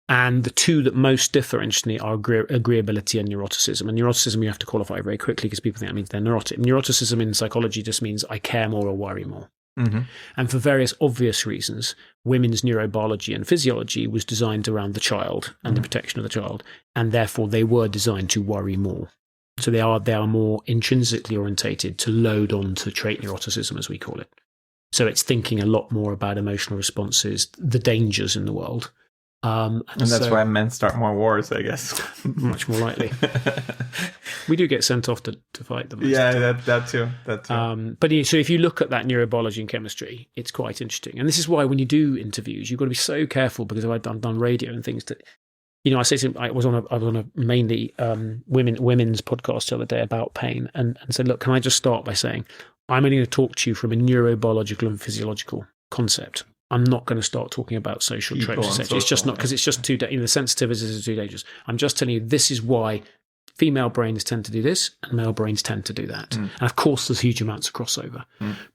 And the two that most differ, interestingly, are agreeability and neuroticism. And neuroticism you have to qualify very quickly because people think that means they're neurotic. Neuroticism in psychology just means I care more or worry more. Mm-hmm. And for various obvious reasons, women's neurobiology and physiology was designed around the child and the protection of the child, and therefore they were designed to worry more. So they are more intrinsically orientated to load on to trait neuroticism, as we call it. So it's thinking a lot more about emotional responses, the dangers in the world. And that's why men start more wars, I guess. Much more likely. We do get sent off to fight them. Yeah, that too. So if you look at that neurobiology and chemistry, it's quite interesting. And this is why when you do interviews, you've got to be so careful, because I've done radio and things that, I was on a mainly women's podcast the other day about pain, and said, look, can I just start by saying, I'm only going to talk to you from a neurobiological and physiological concept. I'm not going to start talking about social traits. It's just not, because it's just too, the sensitivities are too dangerous. I'm just telling you, this is why female brains tend to do this and male brains tend to do that. And of course, there's huge amounts of crossover.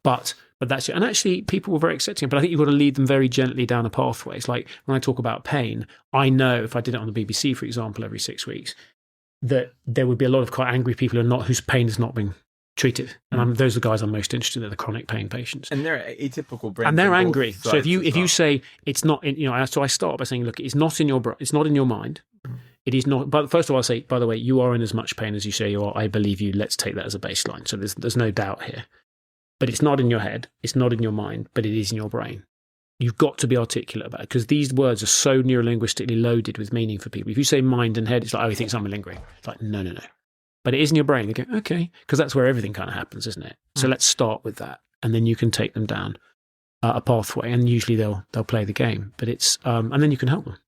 But that's it. And actually, people were very accepting. But I think you've got to lead them very gently down a pathway. It's like when I talk about pain, I know if I did it on the BBC, for example, every 6 weeks, that there would be a lot of quite angry people whose pain has not been treated, and those are the guys I'm most interested in, the chronic pain patients, and they're atypical brains, and they're angry. So if you say it's not in, so I start by saying, look, it's not in it's not in your mind. It is not. But first of all, I say, by the way, you are in as much pain as you say you are. I believe you. Let's take that as a baseline. So there's no doubt here. But it's not in your head. It's not in your mind. But it is in your brain. You've got to be articulate about it, because these words are so neurolinguistically loaded with meaning for people. If you say mind and head, it's like, oh, he thinks I'm malingering. It's like, no. But it is in your brain. They go, okay, because that's where everything kind of happens, isn't it? So let's start with that, and then you can take them down a pathway, and usually they'll play the game. But it's and then you can help them.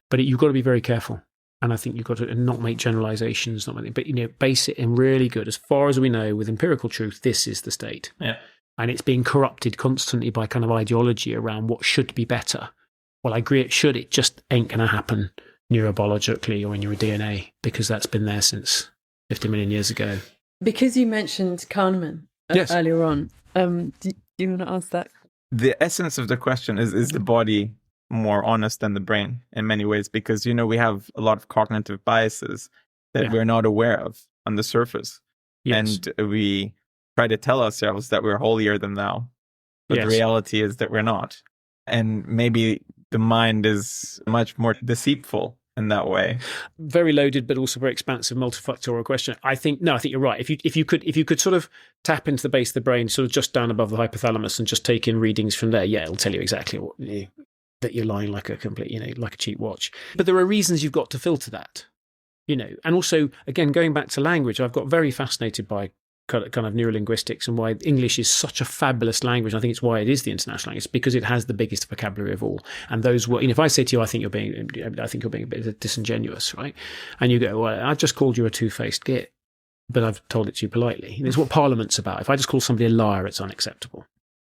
But you've got to be very careful, and I think you've got to not make generalizations, but base it in really good. As far as we know, with empirical truth, this is the state. Yeah, and it's being corrupted constantly by kind of ideology around what should be better. Well, I agree it should. It just ain't going to happen neurobiologically or in your DNA, because that's been there since 50 million years ago. Because you mentioned Kahneman earlier on, do you want to ask that? The essence of the question is the body more honest than the brain in many ways? Because, we have a lot of cognitive biases that we're not aware of on the surface. Yes. And we try to tell ourselves that we're holier than thou. But the reality is that we're not. And maybe the mind is much more deceitful in that way. Very loaded, but also very expansive, multifactorial question. I think you're right. If you could sort of tap into the base of the brain, sort of just down above the hypothalamus, and just take in readings from there, it'll tell you exactly what that you're lying like a complete, like a cheap watch. But there are reasons you've got to filter that, And also, again, going back to language, I've got very fascinated by kind of neurolinguistics and why English is such a fabulous language. I think it's why it is the international language, because it has the biggest vocabulary of all. And those were, if I say to you, I think you're being a bit disingenuous, right? And you go, well, I've just called you a two-faced git, but I've told it to you politely. It's what Parliament's about. If I just call somebody a liar, it's unacceptable.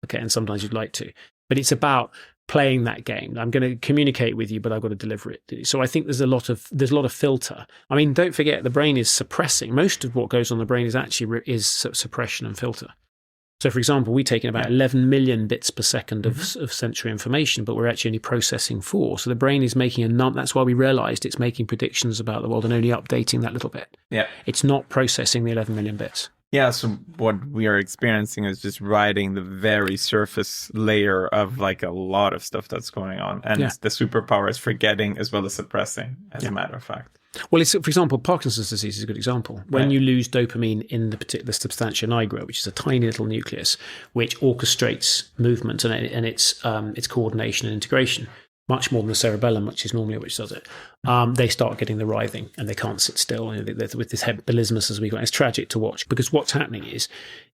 Okay, and sometimes you'd like to, but it's about playing that game. I'm going to communicate with you, but I've got to deliver it. So I think there's a lot of filter. I mean, don't forget, the brain is suppressing. Most of what goes on in the brain is actually suppression and filter. So, for example, we take in about 11 million bits per second of sensory information, but we're actually only processing 4. So the brain is making that's why we realized it's making predictions about the world and only updating that little bit. Yeah. It's not processing the 11 million bits. Yeah, so what we are experiencing is just riding the very surface layer of like a lot of stuff that's going on. And the superpower is forgetting as well as suppressing, as a matter of fact. Well, for example, Parkinson's disease is a good example. When you lose dopamine in the particular substantia nigra, which is a tiny little nucleus, which orchestrates movement and its coordination and integration, much more than the cerebellum, which is normally which does it, they start getting the writhing and they can't sit still. With this head-billismus, as we got, it's tragic to watch, because what's happening is,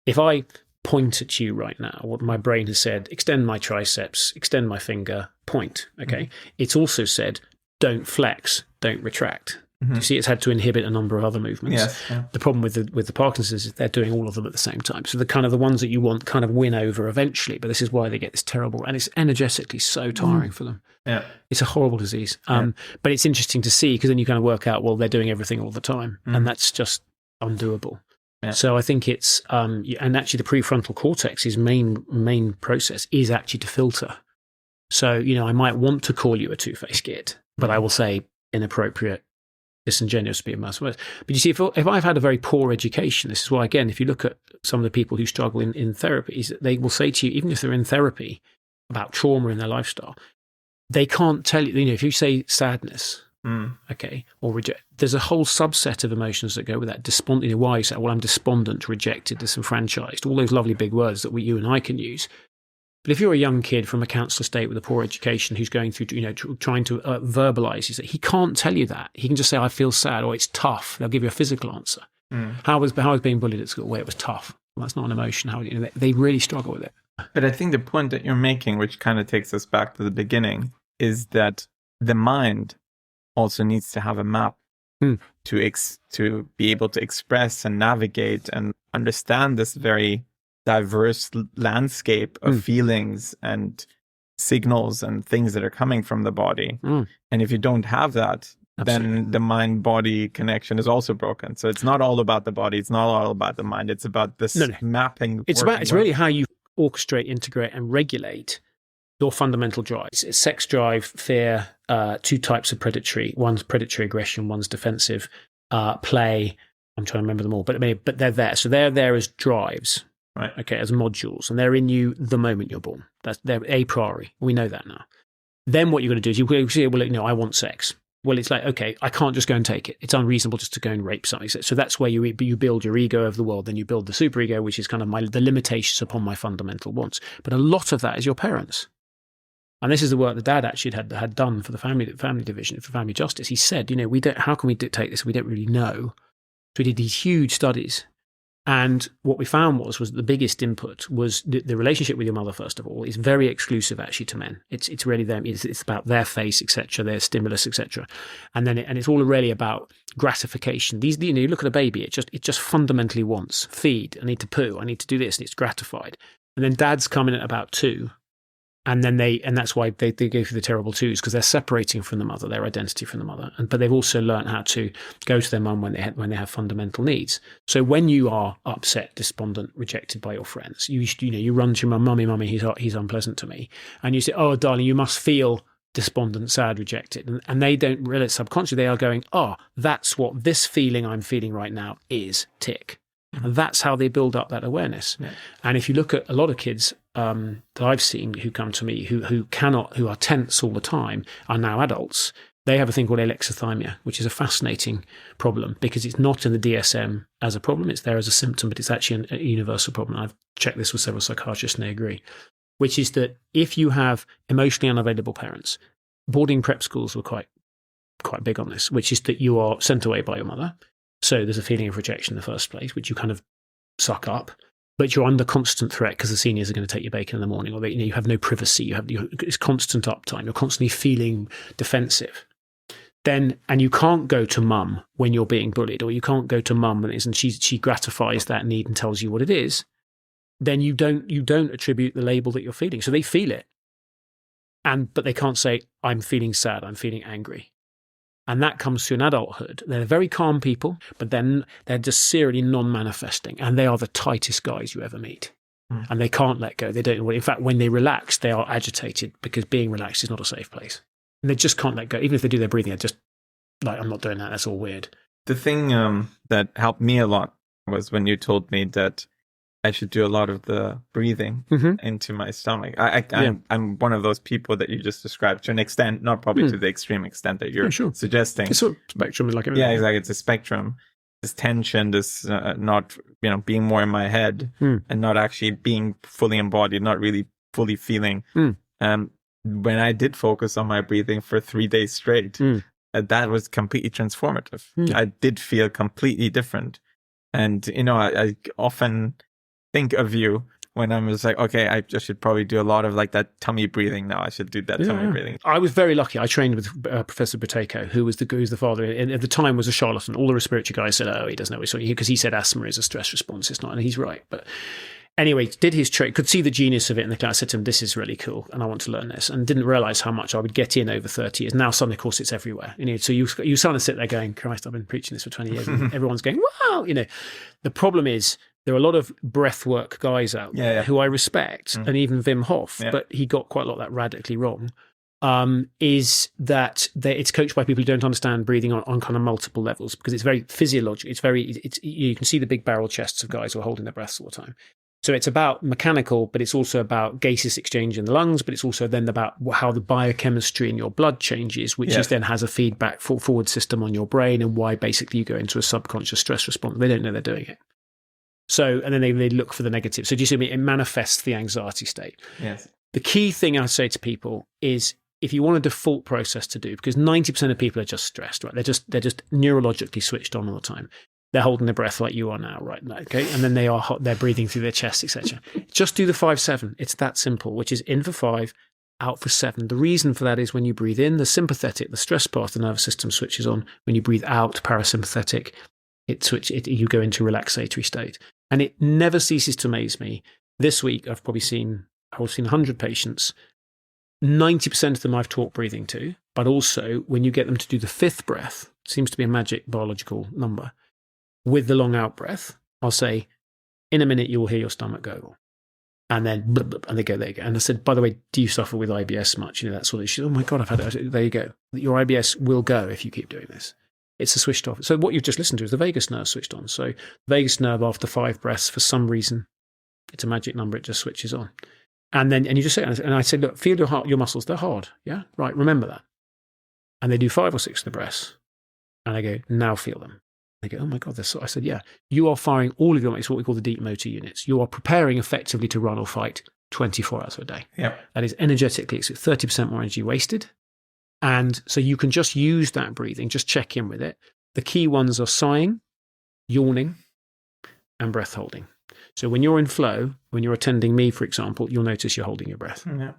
if I point at you right now, what my brain has said, extend my triceps, extend my finger, point, okay? It's also said, don't flex, don't retract. You see, it's had to inhibit a number of other movements. Yes, yeah. The problem with the Parkinson's is they're doing all of them at the same time. So the ones that you want kind of win over eventually, but this is why they get this terrible, and it's energetically so tiring for them. Yeah, it's a horrible disease. But it's interesting to see, because then you kind of work out, well, they're doing everything all the time, and that's just undoable. Yeah. So I think it's and actually the prefrontal cortex's main process is actually to filter. So, I might want to call you a two-faced git, but I will say inappropriate, disingenuous would be a mass words. But you see, if I've had a very poor education, this is why, again, if you look at some of the people who struggle in therapy, is that they will say to you, even if they're in therapy about trauma in their lifestyle, they can't tell you, if you say sadness, okay, or reject, there's a whole subset of emotions that go with that. Despondent, why you say, well, I'm despondent, rejected, disenfranchised, all those lovely big words that you and I can use. But if you're a young kid from a council estate with a poor education who's going through, trying to verbalize, he can't tell you that. He can just say, I feel sad, or it's tough. They'll give you a physical answer. How was being bullied at school? Well, it was tough. Well, that's not an emotion. They really struggle with it. But I think the point that you're making, which kind of takes us back to the beginning, is that the mind also needs to have a map to be able to express and navigate and understand this very diverse landscape of feelings and signals and things that are coming from the body. And if you don't have that, then the mind-body connection is also broken. So it's not all about the body. It's not all about the mind. It's about this mapping. It's really how you orchestrate, integrate, and regulate your fundamental drives. It's sex drive, fear, two types of predatory. One's predatory aggression, one's defensive. Play. I'm trying to remember them all, but they're there. So they're there as drives. Right. Okay, as modules, and they're in you the moment you're born. They're a priori. We know that now. Then what you're going to do is you say, well, I want sex. Well, it's like, okay, I can't just go and take it. It's unreasonable just to go and rape something. So that's where you build your ego of the world. Then you build the superego, which is kind of the limitations upon my fundamental wants. But a lot of that is your parents. And this is the work that Dad actually had done for the family division, for family justice. He said, how can we dictate this? We don't really know. So he did these huge studies. And what we found was the biggest input was the relationship with your mother, first of all, is very exclusive actually to men. It's really them. It's about their face, etc., their stimulus, etc. And then it's all really about gratification. These, you look at a baby, it just fundamentally wants feed. I need to poo. I need to do this, and it's gratified. And then Dad's coming at about 2. And then that's why they go through the terrible twos, because they're separating from the mother, their identity from the mother. But they've also learned how to go to their mum when they have fundamental needs. So when you are upset, despondent, rejected by your friends, you run to your mum, mummy, he's unpleasant to me, and you say, oh, darling, you must feel despondent, sad, rejected, and they don't realize subconsciously they are going, oh, that's what this feeling I'm feeling right now is. Tick. And that's how they build up that awareness. Yeah. And if you look at a lot of kids that I've seen who come to me who are tense all the time, are now adults, they have a thing called alexithymia, which is a fascinating problem because it's not in the DSM as a problem. It's there as a symptom, but it's actually a universal problem. I've checked this with several psychiatrists and they agree, which is that if you have emotionally unavailable parents, boarding prep schools were quite big on this, which is that you are sent away by your mother. So there's a feeling of rejection in the first place, which you kind of suck up, but you're under constant threat because the seniors are going to take your bacon in the morning, or you have no privacy. It's constant uptime. You're constantly feeling defensive. And you can't go to mum when you're being bullied, or you can't go to mum and she gratifies that need and tells you what it is. Then you don't attribute the label that you're feeling. So they feel it, but they can't say, I'm feeling sad, I'm feeling angry. And that comes to an adulthood. They're very calm people, but then they're just serially non-manifesting. And they are the tightest guys you ever meet. And they can't let go. They don't. In fact, when they relax, they are agitated because being relaxed is not a safe place. And they just can't let go. Even if they do their breathing, they're just like, I'm not doing that. That's all weird. The thing that helped me a lot was when you told me that I should do a lot of the breathing into my stomach. I'm one of those people that you just described to an extent, not probably to the extreme extent that you're suggesting. It's a spectrum, like everything. Yeah, exactly. It's a spectrum. This tension, this not being more in my head and not actually being fully embodied, not really fully feeling. When I did focus on my breathing for 3 days straight, that was completely transformative. I did feel completely different, and I often think of you when I'm just like, okay, I should probably do a lot of like that tummy breathing now. I should do that tummy breathing. I was very lucky. I trained with Professor Buteyko, who's the father, and at the time was a charlatan. All the respiratory guys said, oh, he doesn't know what he's talking, because he said asthma is a stress response. It's not, and he's right. But anyway, did his trick, could see the genius of it in the class. I said to him, this is really cool, and I want to learn this, and didn't realize how much I would get in over 30 years. Now suddenly, of course, it's everywhere. So you suddenly sit there going, Christ, I've been preaching this for 20 years, and everyone's going, wow. The problem is, there are a lot of breathwork guys out there who I respect, and even Wim Hof, but he got quite a lot of that radically wrong. is that it's coached by people who don't understand breathing on kind of multiple levels, because it's very physiological. You can see the big barrel chests of guys who are holding their breaths all the time. So it's about mechanical, but it's also about gaseous exchange in the lungs, but it's also then about how the biochemistry in your blood changes, which then has a feedback forward system on your brain, and why basically you go into a subconscious stress response. They don't know they're doing it. So, and then they look for the negative. So do you see me? It manifests the anxiety state. Yes. The key thing I say to people is, if you want a default process to do, because 90% of people are just stressed, right? They're just neurologically switched on all the time. They're holding their breath like you are now, right? Okay, and then they're breathing through their chest, etc. Just do the 5-7. It's that simple, which is in for 5, out for 7. The reason for that is when you breathe in, the sympathetic, the stress part of the nervous system switches on. When you breathe out, parasympathetic, you go into relaxatory state. And it never ceases to amaze me. This week, I've seen 100 patients. 90% of them I've taught breathing to, but also when you get them to do the 5th breath, seems to be a magic biological number, with the long out breath, I'll say, in a minute, you will hear your stomach go. And then, blub, blub, and they go, there you go. And I said, by the way, do you suffer with IBS much? That sort of issue. Oh my God, I've had it. There you go. Your IBS will go if you keep doing this. It's a switched off. So what you've just listened to is the vagus nerve switched on. So the vagus nerve, after 5 breaths, for some reason, it's a magic number, it just switches on. And you just say, and I said, look, feel your heart, your muscles, they're hard. Yeah, right, remember that. And they do 5 or 6 of the breaths. And I go, now feel them. They go, oh my God, I said, yeah, you are firing all of your, it's what we call the deep motor units. You are preparing effectively to run or fight 24 hours a day. Yep. That is energetically, it's 30% more energy wasted. And so you can just use that breathing, just check in with it. The key ones are sighing, yawning, and breath holding. So when you're in flow, when you're attending me, for example, you'll notice you're holding your breath. Yeah.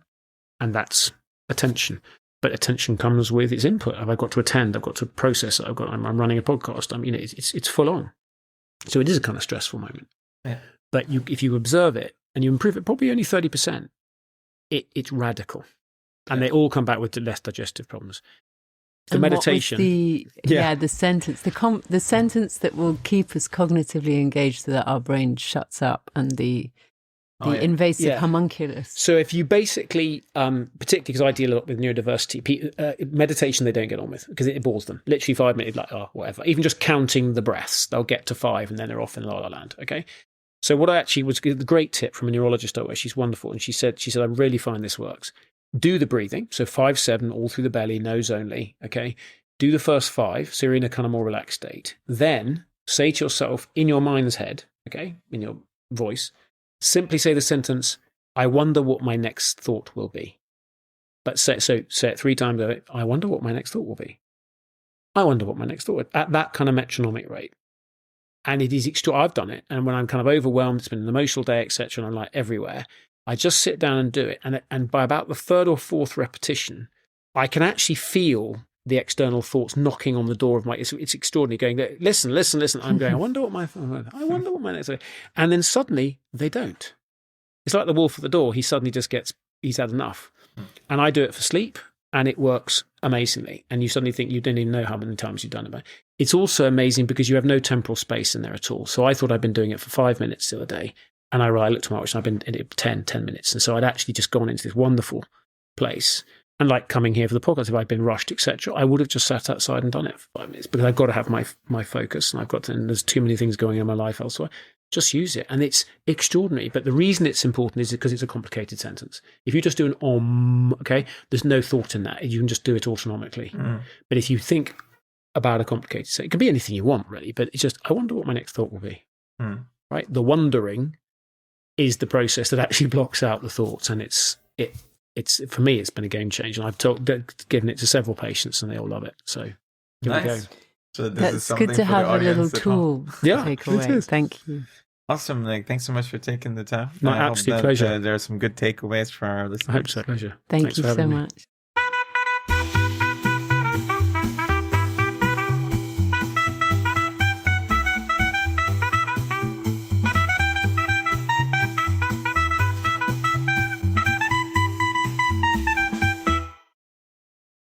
And that's attention. But attention comes with its input. I've got to attend, I've got to process it, I'm running a podcast. It's full on. So it is a kind of stressful moment. Yeah. But if you observe it and you improve it probably only 30%, it's radical. And they all come back with less digestive problems. The meditation. The sentence, the sentence that will keep us cognitively engaged so that our brain shuts up, and the invasive homunculus. So if you basically, particularly because I deal a lot with neurodiversity, meditation they don't get on with because it bores them. Literally 5 minutes, like, oh, whatever. Even just counting the breaths, they'll get to 5 and then they're off in la la land. Okay. So what I actually was the great tip from a neurologist where she's wonderful, and she said, I really find this works. Do the breathing, so 5-7, all through the belly, nose only, okay? Do the first 5, so you're in a kind of more relaxed state. Then say to yourself, in your mind's head, okay, in your voice, simply say the sentence, I wonder what my next thought will be. But say it 3 times, I wonder what my next thought will be. I wonder what my next thought will be, at that kind of metronomic rate. And it is I've done it, and when I'm kind of overwhelmed, it's been an emotional day, etc., and I'm like everywhere, I just sit down and do it. And by about the 3rd or 4th repetition, I can actually feel the external thoughts knocking on the door of it's extraordinary, going, listen. I'm going, I wonder what my next. And then suddenly they don't. It's like the wolf at the door. He suddenly just he's had enough. And I do it for sleep, and it works amazingly. And you suddenly think you don't even know how many times you've done it. It's also amazing because you have no temporal space in there at all. So I thought I'd been doing it for 5 minutes the other day. And I looked at my watch and I've been in it 10 minutes. And so I'd actually just gone into this wonderful place. And like coming here for the podcast, if I'd been rushed, etc., I would have just sat outside and done it for 5 minutes, because I've got to have my focus, and there's too many things going on in my life elsewhere. Just use it. And it's extraordinary. But the reason it's important is because it's a complicated sentence. If you just do an okay, there's no thought in that. You can just do it autonomically. But if you think about a complicated sentence, it can be anything you want, really. But it's just, I wonder what my next thought will be. Right? The wondering is the process that actually blocks out the thoughts, and it's for me, it's been a game changer. And I've given it to several patients, and they all love it. So here we go. So that's good to have a little tool to take away. Thank you. Awesome, Nick. Thanks so much for taking the time. My absolute pleasure. There are some good takeaways for our listeners. I hope so. Pleasure. Thank you so much.